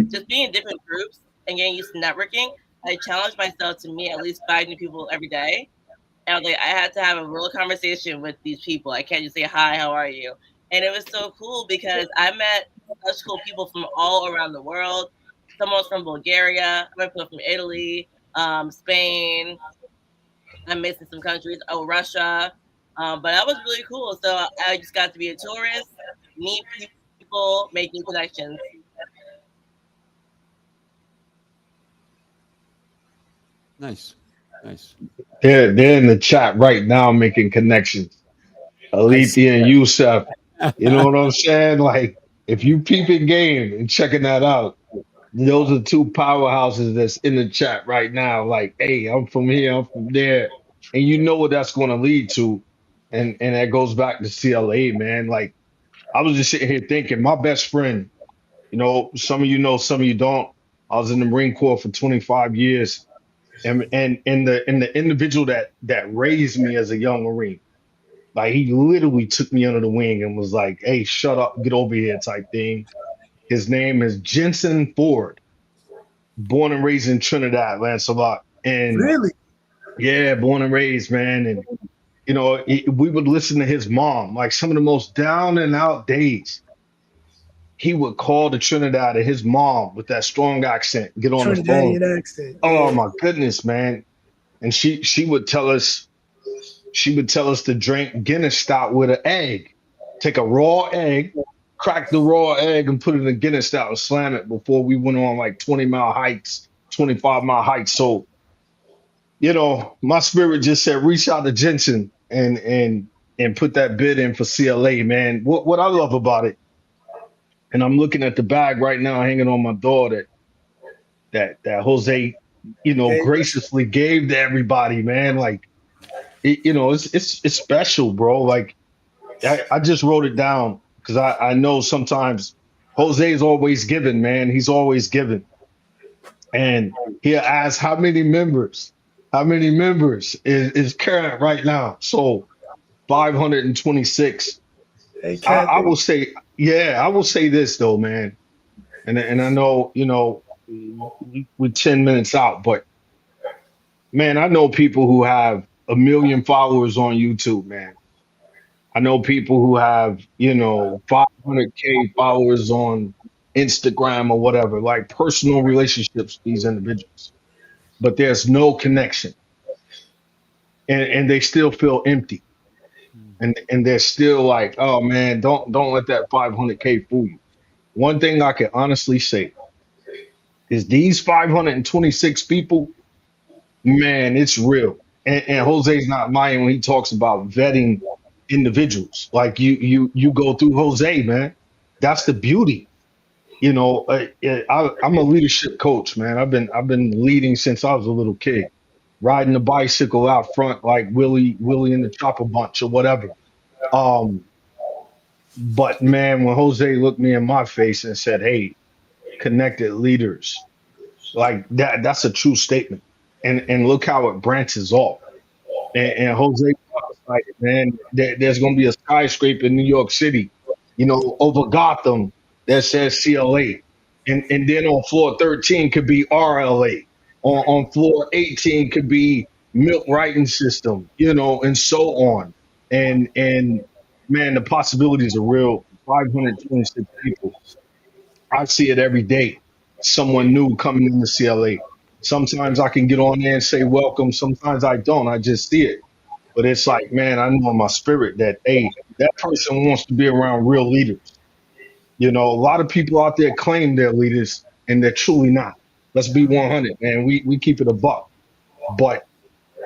just being in different groups and getting used to networking. I challenged myself to meet at least 5 new people every day. And I was like, I had to have a real conversation with these people. I can't just say, hi, how are you? And it was so cool because I met such cool people from all around the world. Someone was from Bulgaria. I met people from Italy, Spain. I'm missing some countries. Oh, Russia. But that was really cool. So I just got to be a tourist, meet people, make new connections. Nice. They're in the chat right now making connections. Alethea and Yusef. You know what I'm saying? Like, if you peeping game and checking that out, those are 2 powerhouses that's in the chat right now. Like, hey, I'm from here, I'm from there. And you know what that's going to lead to. And that goes back to CLA, man. Like, I was just sitting here thinking, my best friend, some of you know, some of you don't. I was in the Marine Corps for 25 years. And the individual that raised me as a young Marine, like, he literally took me under the wing and was like, hey, shut up, get over here type thing. His name is Jensen Ford, born and raised in Trinidad, Lancelot. And Really? yeah, born and raised, man. And, we would listen to his mom, like some of the most down and out days. He would call to Trinidad and his mom with that strong accent, get on the phone. Trinidadian accent. Oh, my goodness, man. and she would tell us to drink Guinness stout with an egg. Take a raw egg, crack the raw egg, and put it in Guinness stout and slam it before we went on like 20-mile hikes, 25-mile hikes. So, my spirit just said, reach out to Jensen and put that bid in for CLA, man. What I love about it, and I'm looking at the bag right now hanging on my door that Jose, graciously gave to everybody, man. Like, it's special, bro. Like, I just wrote it down because I know sometimes Jose is always giving, man. He's always giving. And he asked how many members is current right now. So 526. Hey, I will say, I will say this though, man. And I know, we're 10 minutes out, but man, I know people who have 1 million followers on YouTube, man. I know people who have, 500K followers on Instagram or whatever, like personal relationships with these individuals, but there's no connection, and they still feel empty, and they're still like, oh man, don't let that 500K fool you. One thing I can honestly say is these 526 people, man, it's real, and Jose's not lying when he talks about vetting individuals. Like you go through Jose, man. That's the beauty. I'm a leadership coach, man. I've been leading since I was a little kid, riding the bicycle out front like Willie in the Chopper Bunch or whatever. But man, when Jose looked me in my face and said, "Hey, connected leaders," like that's a true statement. And look how it branches off. And Jose, like, man, there's going to be a skyscraper in New York City, over Gotham that says CLA. And then on floor 13 could be RLA. On floor 18 could be Milk Writing System, and so on. And man, the possibilities are real. 526 people. I see it every day. Someone new coming into CLA. Sometimes I can get on there and say welcome. Sometimes I don't. I just see it. But it's like, man, I know in my spirit that, hey, that person wants to be around real leaders. A lot of people out there claim they're leaders, and they're truly not. Let's be 100, man. We keep it a buck. But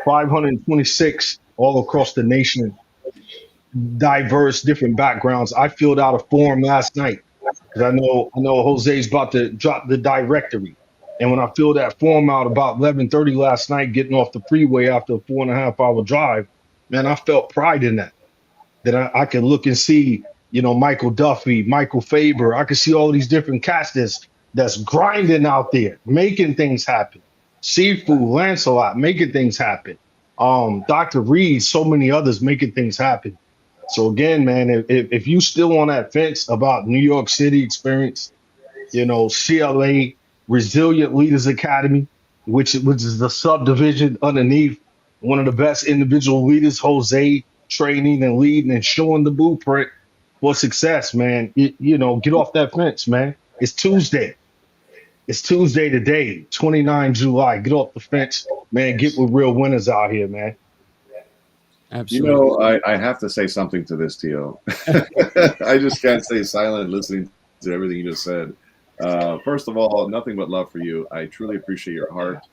526 all across the nation, diverse, different backgrounds. I filled out a form last night because I know Jose's about to drop the directory. And when I filled that form out about 11:30 last night, getting off the freeway after a 4.5-hour drive, man, I felt pride in that. That I could look and see, Michael Duffy, Michael Faber. I could see all these different cats that's grinding out there, making things happen. Sifu, Lancelot, making things happen. Dr. Reed, so many others making things happen. So again, man, if you still on that fence about New York City Experience, CLA, Resilient Leaders Academy, which is the subdivision underneath one of the best individual leaders, Jose, training and leading and showing the blueprint for success, man. Get off that fence, man. It's Tuesday. It's Tuesday today, 29 July. Get off the fence, man. Get with real winners out here, man. Absolutely. I have to say something to this, Tio. I just can't stay silent listening to everything you just said. First of all, nothing but love for you. I truly appreciate your heart.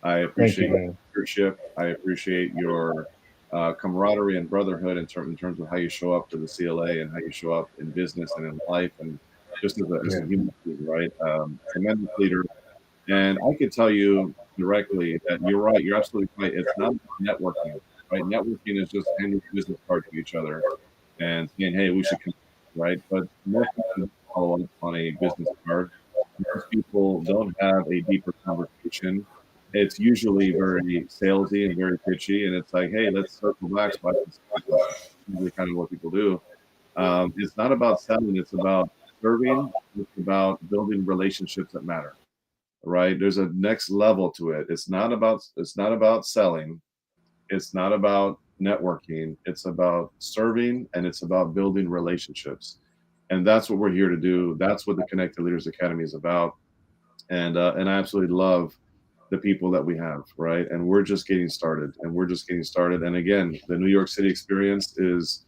I appreciate your leadership. I appreciate your camaraderie and brotherhood in terms of how you show up to the CLA and how you show up in business and in life and just as a human being, right? Tremendous leader. And I can tell you directly that you're right. You're absolutely right. It's not networking, right? Networking is just handing business cards to each other and saying, hey, we should connect, right? But most people follow up on a business card. Most people don't have a deeper conversation. It's usually very salesy and very pitchy, and it's like, hey, let's circle back. So that's usually kind of what people do. It's not about selling; it's about serving. It's about building relationships that matter, right? There's a next level to it. It's not about selling. It's not about networking. It's about serving, and it's about building relationships. And that's what we're here to do. That's what the Connected Leaders Academy is about. And I absolutely love the people that we have, right? And we're just getting started, and again, the New York City experience is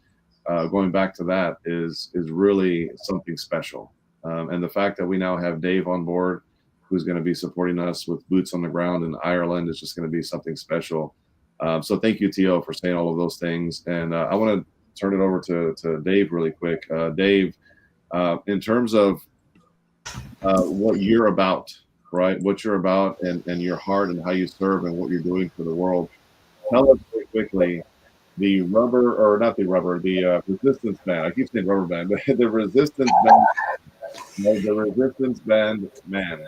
going back to that is really something special. And the fact that we now have Dave on board, who's going to be supporting us with boots on the ground in Ireland, is just going to be something special. So thank you, Tio, for saying all of those things. And I want to turn it over to Dave really quick. Dave, in terms of what you're about, right? What you're about and your heart and how you serve and what you're doing for the world. Tell us very quickly the resistance band. I keep saying rubber band, but the resistance band. No, the resistance band, man.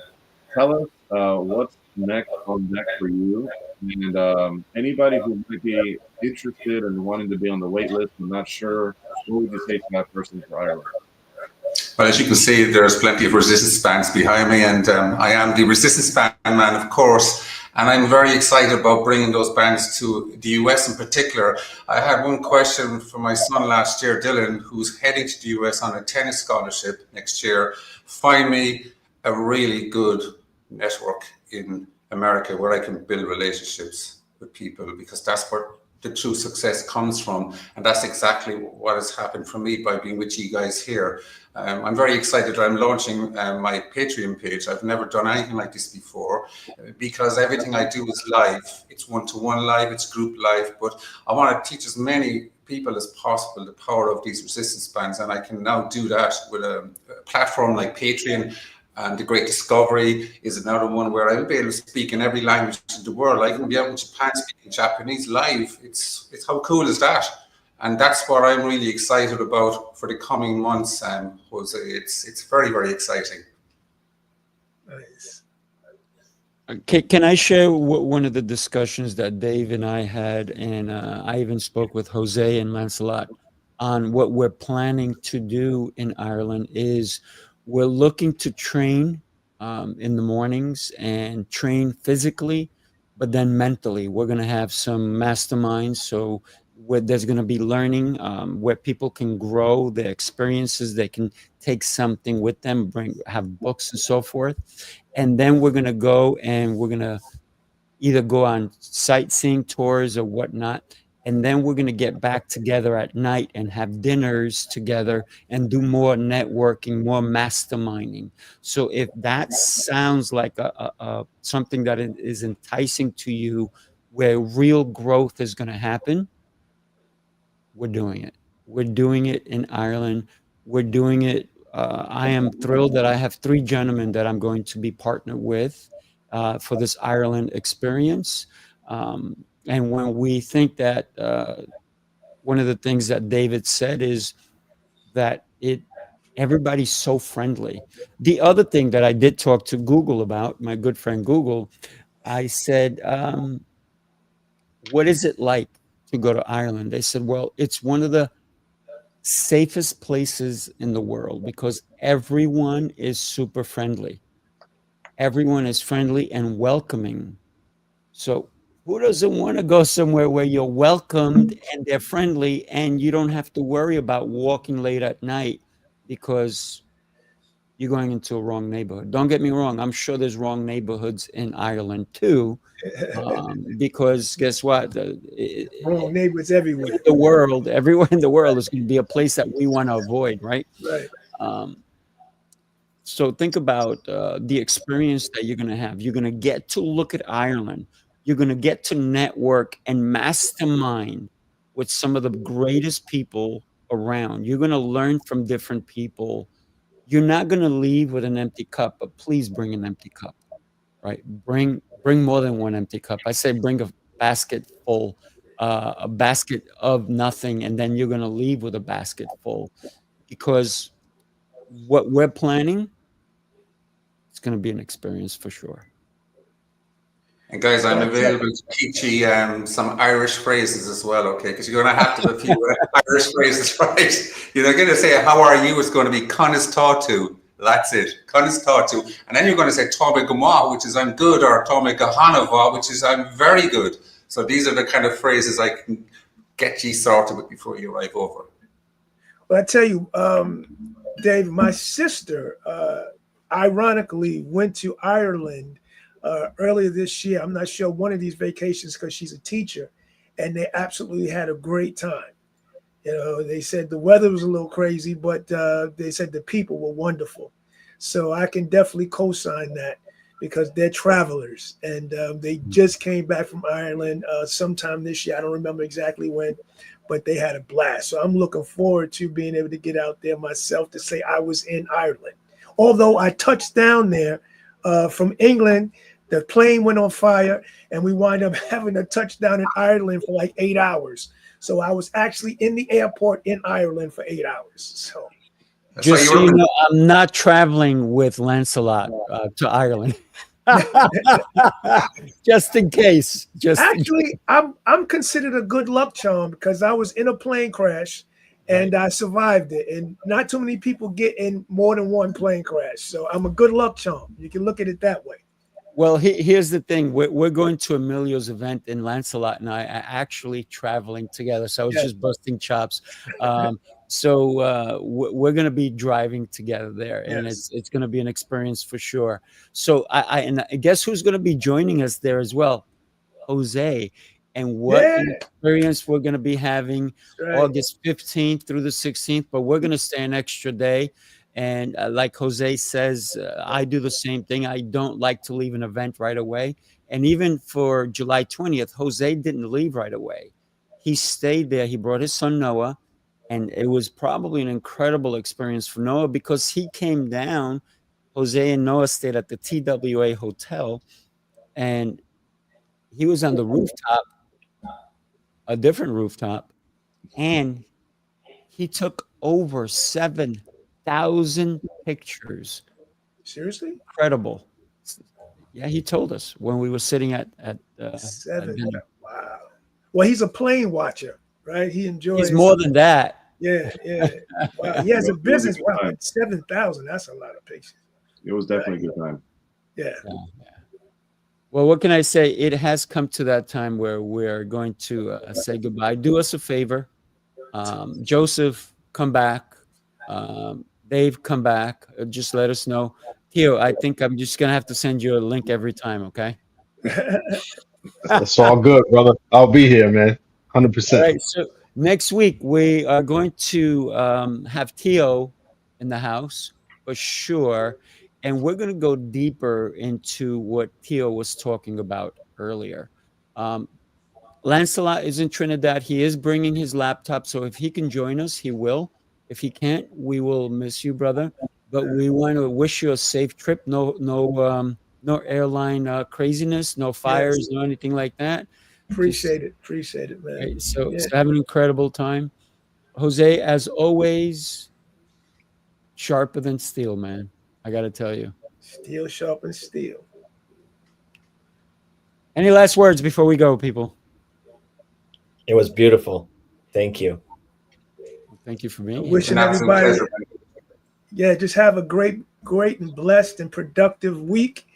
Tell us what's next on deck for you, and anybody who might be interested and wanting to be on the wait list and not sure, what would you say to that person for Ireland? Well, as you can see, there's plenty of resistance bands behind me, and I am the resistance band man, of course. And I'm very excited about bringing those bands to the US in particular. I had one question for my son last year, Dylan, who's heading to the US on a tennis scholarship next year. Find me a really good network in America where I can build relationships with people, because that's where the true success comes from. And that's exactly what has happened for me by being with you guys here. I'm very excited. I'm launching my Patreon page. I've never done anything like this before, because everything I do is live. It's one-to-one live, it's group live, but I want to teach as many people as possible the power of these resistance bands. And I can now do that with a platform like Patreon. And The Great Discovery is another one where I will be able to speak in every language in the world. I can be out in Japan speaking Japanese live. It's how cool is that? And that's what I'm really excited about for the coming months, Jose. It's very, very exciting. Nice. Can I share one of the discussions that Dave and I had, and I even spoke with Jose and Lancelot on what we're planning to do in Ireland is we're looking to train in the mornings and train physically, but then mentally. We're going to have some masterminds. So where there's going to be learning, where people can grow their experiences. They can take something with them, have books and so forth. And then we're going to go and we're going to either go on sightseeing tours or whatnot. And then we're going to get back together at night and have dinners together and do more networking, more masterminding. So if that sounds like something that is enticing to you, where real growth is going to happen, we're doing it. We're doing it in Ireland. We're doing it. I am thrilled that I have 3 gentlemen that I'm going to be partnered with for this Ireland experience. And when we think that one of the things that David said is that everybody's so friendly. The other thing that I did talk to Google about, my good friend Google, I said, what is it like to go to Ireland? They said, well, it's one of the safest places in the world because everyone is super friendly. Everyone is friendly and welcoming. So who doesn't want to go somewhere where you're welcomed and they're friendly and you don't have to worry about walking late at night because you're going into a wrong neighborhood? Don't get me wrong. I'm sure there's wrong neighborhoods in Ireland too, because guess what? Wrong neighbors everywhere. Everywhere in the world is going to be a place that we want to avoid, right? Right. So think about the experience that you're going to have. You're going to get to look at Ireland. You're going to get to network and mastermind with some of the greatest people around. You're going to learn from different people. You're not going to leave with an empty cup, but please bring an empty cup, right? Bring more than one empty cup. I say bring a basket full, a basket of nothing, and then you're going to leave with a basket full, because what we're planning, it's going to be an experience for sure. And guys, I'm available to teach you some Irish phrases as well, okay? Because you're going to have to have a few Irish phrases, right? You're not going to say, how are you? It's going to be Conas Tatu. That's it. Conas Tatu. And then you're going to say Tome Gama, which is I'm good, or Tome Gahanava, which is I'm very good. So these are the kind of phrases I can get you sorted with before you arrive over. Well, I tell you, Dave, my sister, ironically, went to Ireland earlier this year. I'm not sure one of these vacations because she's a teacher, and they absolutely had a great time. You know, they said the weather was a little crazy, but they said the people were wonderful. So I can definitely co-sign that because they're travelers, and they just came back from Ireland sometime this year. I don't remember exactly when, but they had a blast. So I'm looking forward to being able to get out there myself to say I was in Ireland. Although I touched down there from England, the plane went on fire, and we wind up having a touchdown in Ireland for like 8 hours. So I was actually in the airport in Ireland for 8 hours. So just so you know, I'm not traveling with Lancelot to Ireland. Just in case. I'm considered a good luck charm because I was in a plane crash and I survived it. And not too many people get in more than one plane crash. So I'm a good luck charm. You can look at it that way. Well, here's the thing. We're going to Emilio's event, and Lancelot and I are actually traveling together. So I was just busting chops. So we're going to be driving together there, and it's going to be an experience for sure. So and I guess who's going to be joining us there as well? Jose. And what an experience we're going to be having August 15th through the 16th. But we're going to stay an extra day. And like Jose says, I do the same thing. I don't like to leave an event right away. And even for July 20th, Jose didn't leave right away. He stayed there. He brought his son, Noah. And it was probably an incredible experience for Noah because he came down. Jose and Noah stayed at the TWA Hotel. And he was on the rooftop, a different rooftop. And he took over 7,000 pictures. Seriously? Incredible. Yeah, he told us when we were sitting at 7. Wow. Well, he's a plane watcher, right? He enjoys. He's more than that. Yeah. Wow. He has a business. Wow, 7,000. That's a lot of pictures. It was definitely a good time. Yeah. Well, what can I say? It has come to that time where we're going to say goodbye. Do us a favor. Joseph, come back. Dave, come back. Just let us know. Theo, I think I'm just going to have to send you a link every time, okay? It's all good, brother. I'll be here, man. 100%. All right, so next week, we are going to have Theo in the house for sure. And we're going to go deeper into what Theo was talking about earlier. Lancelot is in Trinidad. He is bringing his laptop. So if he can join us, he will. If he can't, we will miss you, brother. But we want to wish you a safe trip. No airline craziness, no fires, no anything like that. Appreciate it, man. Right, so have an incredible time. Jose, as always, sharper than steel, man. I got to tell you. Steel sharpens steel. Any last words before we go, people? It was beautiful. Thank you. Thank you for being here. Wishing everybody, just have a great and blessed and productive week.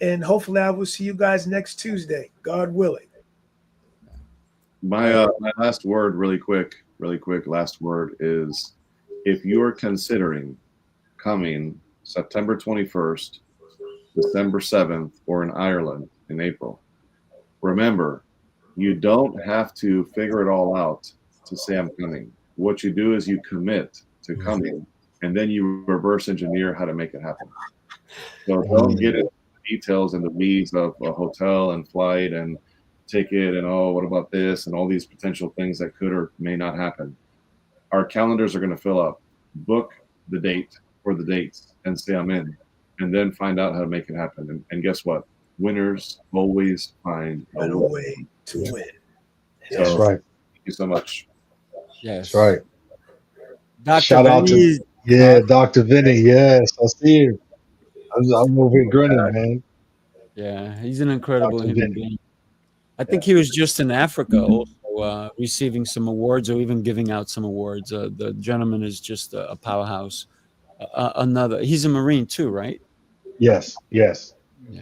And hopefully I will see you guys next Tuesday, God willing. My last word, really quick, last word is if you are considering coming September 21st, December 7th, or in Ireland in April, remember, you don't have to figure it all out to say I'm coming. What you do is you commit to coming, and then you reverse engineer how to make it happen. So don't get into the details and the weeds of a hotel and flight and ticket and what about this and all these potential things that could or may not happen. Our calendars are going to fill up. Book the date or the dates and say I'm in, and then find out how to make it happen. And guess what? Winners always find a way to win. So, that's right. Thank you so much. Yes. That's right. Dr. Shout out to Dr. Vinny. Yes, I see him. I'm over here grinning, man. Yeah, he's an incredible human being. I think he was just in Africa also receiving some awards or even giving out some awards. The gentleman is just a powerhouse. He's a Marine too, right? Yes.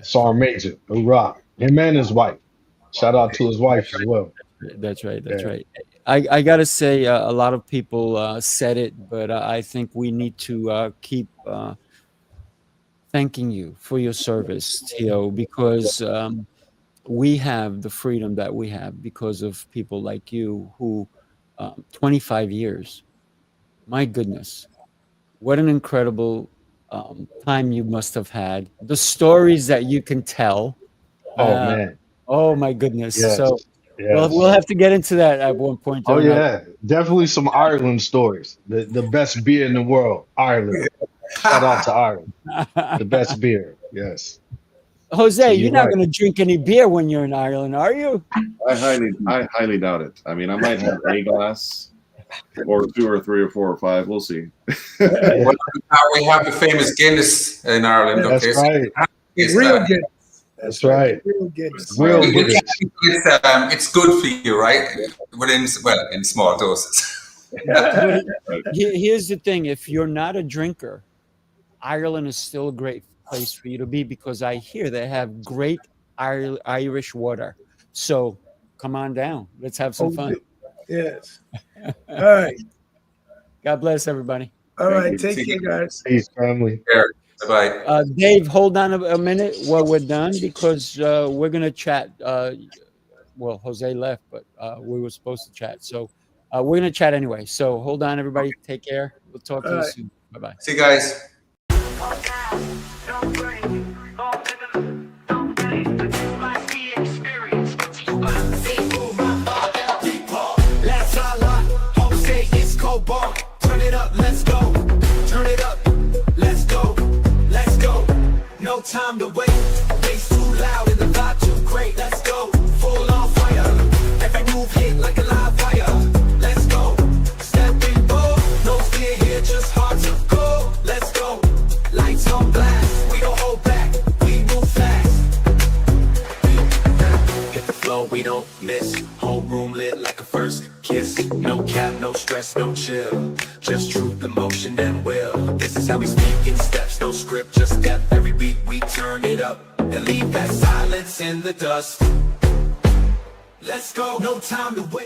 Sergeant Major. Hoorah. Him and his wife. Shout out to his wife as well. That's right. I got to say, a lot of people said it, but I think we need to keep thanking you for your service, Theo, because we have the freedom that we have because of people like you who 25 years. My goodness, what an incredible time you must have had. The stories that you can tell. Oh man, Oh my goodness. yes, So well, yes. we'll have to get into that at one point Oh during our yeah, definitely some Ireland stories. The best beer in the world, Ireland. Shout out to Ireland, the best beer. Yes. Jose, So you're you're not right. going to drink any beer when you're in Ireland, are you? I highly doubt it. I mean, I might have a glass, or two, or three, or four, or five. We'll see. Yeah, Well, we have the famous Guinness in Ireland. that's Okay, so right. it's, Real Guinness. That's right. Real Guinness. Real we Guinness. it's good for you, right? In small doses. But here's the thing: if you're not a drinker, Ireland is still a great place for you to be because I hear they have great Irish water. So come on down. Let's have some fun. Yes. All right. God bless everybody. All Thank right. you. Take care, guys. Peace, family. Bye. Dave, hold on a minute while we're done because we're going to chat. Well, Jose left, but we were supposed to chat. So we're going to chat anyway. So hold on, everybody. Take care. We'll talk to you soon. Bye-bye. See you guys. Sifu Rafael, Lancelot, Jose Escobar. Turn it up, let's go. Turn it up, let's go. Let's go. No time to wait. Bass too loud and the vibe too great. Let's go. Full on fire. Every move hit like a live wire. Let's go. Stepping bold. No fear here, just hard to go. Let's go. Lights on blast. We don't hold back. We move fast. Hit the flow, we don't miss. Whole room lit like a first kiss. No cap, no stress, no chill. Just truth, emotion, and will. This is how we speak in steps, no script, just step. Every beat we turn it up and leave that silence in the dust. Let's go, no time to wait.